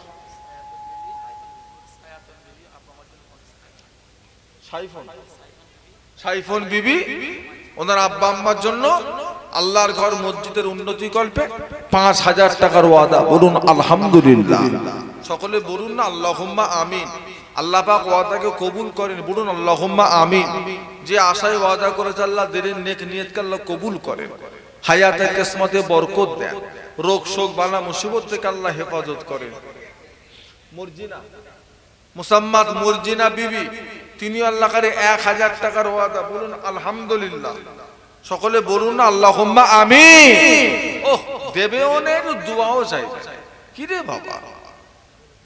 সাইফুন বিবি, ওনার আব্বা আম্মার জন্য আল্লাহর ঘর মসজিদের উন্নতি কল্পে 5000 টাকার ওয়াদা, বলুন আলহামদুলিল্লাহ। সকলে বলুন না আল্লাহুম্মা আমিন। আল্লাহ পাক ওয়াদাকে কবুল করেন, বলুন আল্লাহুম্মা আমিন। যে আশায় ওয়াদা করেছে আল্লাহ দিনের নেক নিয়তকে আল্লাহ কবুল করেন, হায়াতে কিসমতে বরকত দেন, রোগ শোক বালা মুসিবত থেকে আল্লাহ হেফাজত করেন। মুরজিনা, মুসাম্মাদ মুরজিনা বিবি, তিনি আল্লাহ করে 1000 টাকার ওয়াদা, বলুন আলহামদুলিল্লাহ। সকলে বলুন না আল্লাহুম্মা আমিন। ওহ, দেবে ওনের দোয়াও চাই। কি রে বাবা?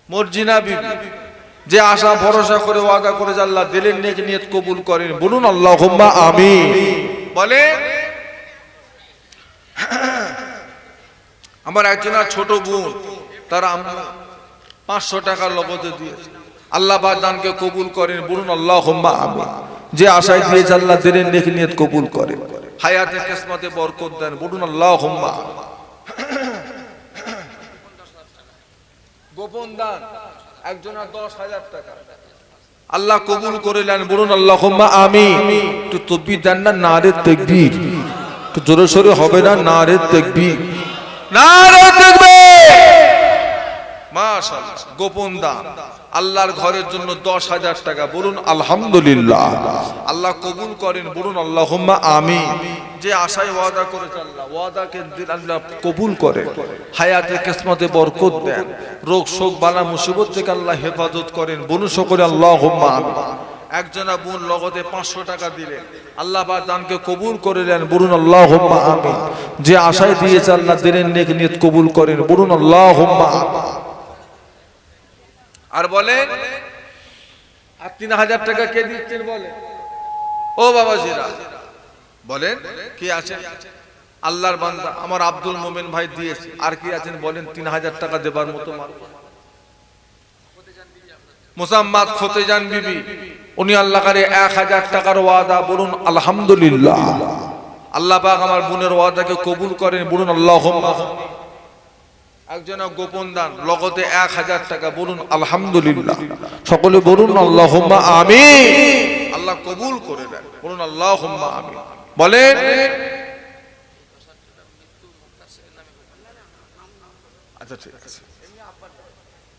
মুরজিনা বিবি যে আশা ভরসা করে ওয়াদা করে আল্লাহ দিলের নেক নিয়ত কবুল করেন, বলুন আল্লাহুম্মা আমিন। বলে আমার একজনা ছোট বোন, তার আম্মা 500 টাকা নগদে দিয়েছে। আল্লাহ পাক দানকে কবুল করেন, বলুন আল্লাহুম্মা আমিন। যে আশায় দিয়েছে আল্লাহ দিলের নেক নিয়ত কবুল করেন, হায়াতে কিসমতে বরকত দেন, বলুন আল্লাহুম্মা। গোপন দান একজনা 10,000 টাকা আল্লাহ কবুল করে নেন, বলুন আল্লাহুম্মা আমিন। একটু তাকবীর দেন না, নারে তাকবীর, একটু জোরে সোরে হবে না, নারে তাকবীর, নারে তাকবীর। মাশাআল্লাহ। গোপন দান আল্লাহর ঘরের জন্য 10,000 টাকা, বলুন আলহামদুলিল্লাহ। আল্লাহ কবুল করেন, বলুন আল্লাহুম্মা আমিন। যে আশায় ওয়াদা করেছে আল্লাহ ওয়াদাকে আল্লাহ কবুল করে, হায়াতে কিসমতে বরকত দেন, রোগ শোক বালা মুসিবত থেকে আল্লাহ হেফাজত করেন। বলুন সকলে আল্লাহুম্মা আমিন। একজনা বোন লগতে 500 টাকা দিলেন, আল্লাহ পাক দানকে কবুল করে নেন। বলুন আল্লাহুম্মা আমিন। যে আশায় দিয়েছে আল্লাহ দিনের নেক নিয়ত কবুল করেন। বলুন আল্লাহুম্মা আমিন। আর বলেন আর 3000 টাকা কে দিচ্ছেন বলেন? ও বাবাজিরা বলেন কে আছেন? আল্লাহর বান্দা আমার আব্দুল মোমেন ভাই দিয়েছে। আর কি আছেন বলেন 3000 টাকা দেবার মতো? মুসাম্মাদ খোতেজান বিবি, উনি আল্লাহ করে 1000 টাকার ওয়াদা। বলুন আলহামদুলিল্লাহ। আল্লাহ পাক আমার বোনের ওয়াদাকে কবুল করেন। বলুন আল্লাহুম্মা। একজনা গোপন দান লগতে 1000 টাকা। বলুন আলহামদুলিল্লাহ। সকলে বলুন আল্লাহুম্মা আমিন। আল্লাহ কবুল করে দেন। বলুন আল্লাহুম্মা আমিন। বলেন আচ্ছা ঠিক আছে।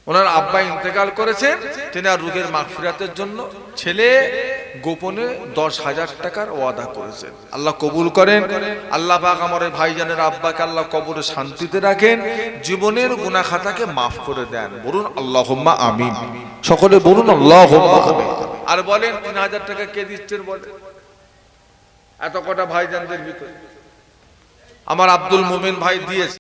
ওনার আব্বা ইন্তেকাল করেছেন, তিনি আর রুহের মাগফিরাতের জন্য ছেলে গোপনে 10,000 টাকার ওয়াদা করেছেন। আল্লাহ কবুল করেন। আল্লাহ পাক আমার এই ভাইজানের আব্বাকে আল্লাহ কবরে শান্তিতে রাখেন, জীবনের গুনাহ খাতাকে মাফ করে দেন। বলুন আল্লাহুম্মা আমিন। সকলে বলুন আল্লাহুম্মা আমিন। আর বলেন 3000 টাকা কে দিচ্ছেন বলেন? এত কটা ভাইজানদের ভিতরে আমার আব্দুল মোমেন ভাই দিয়েছে।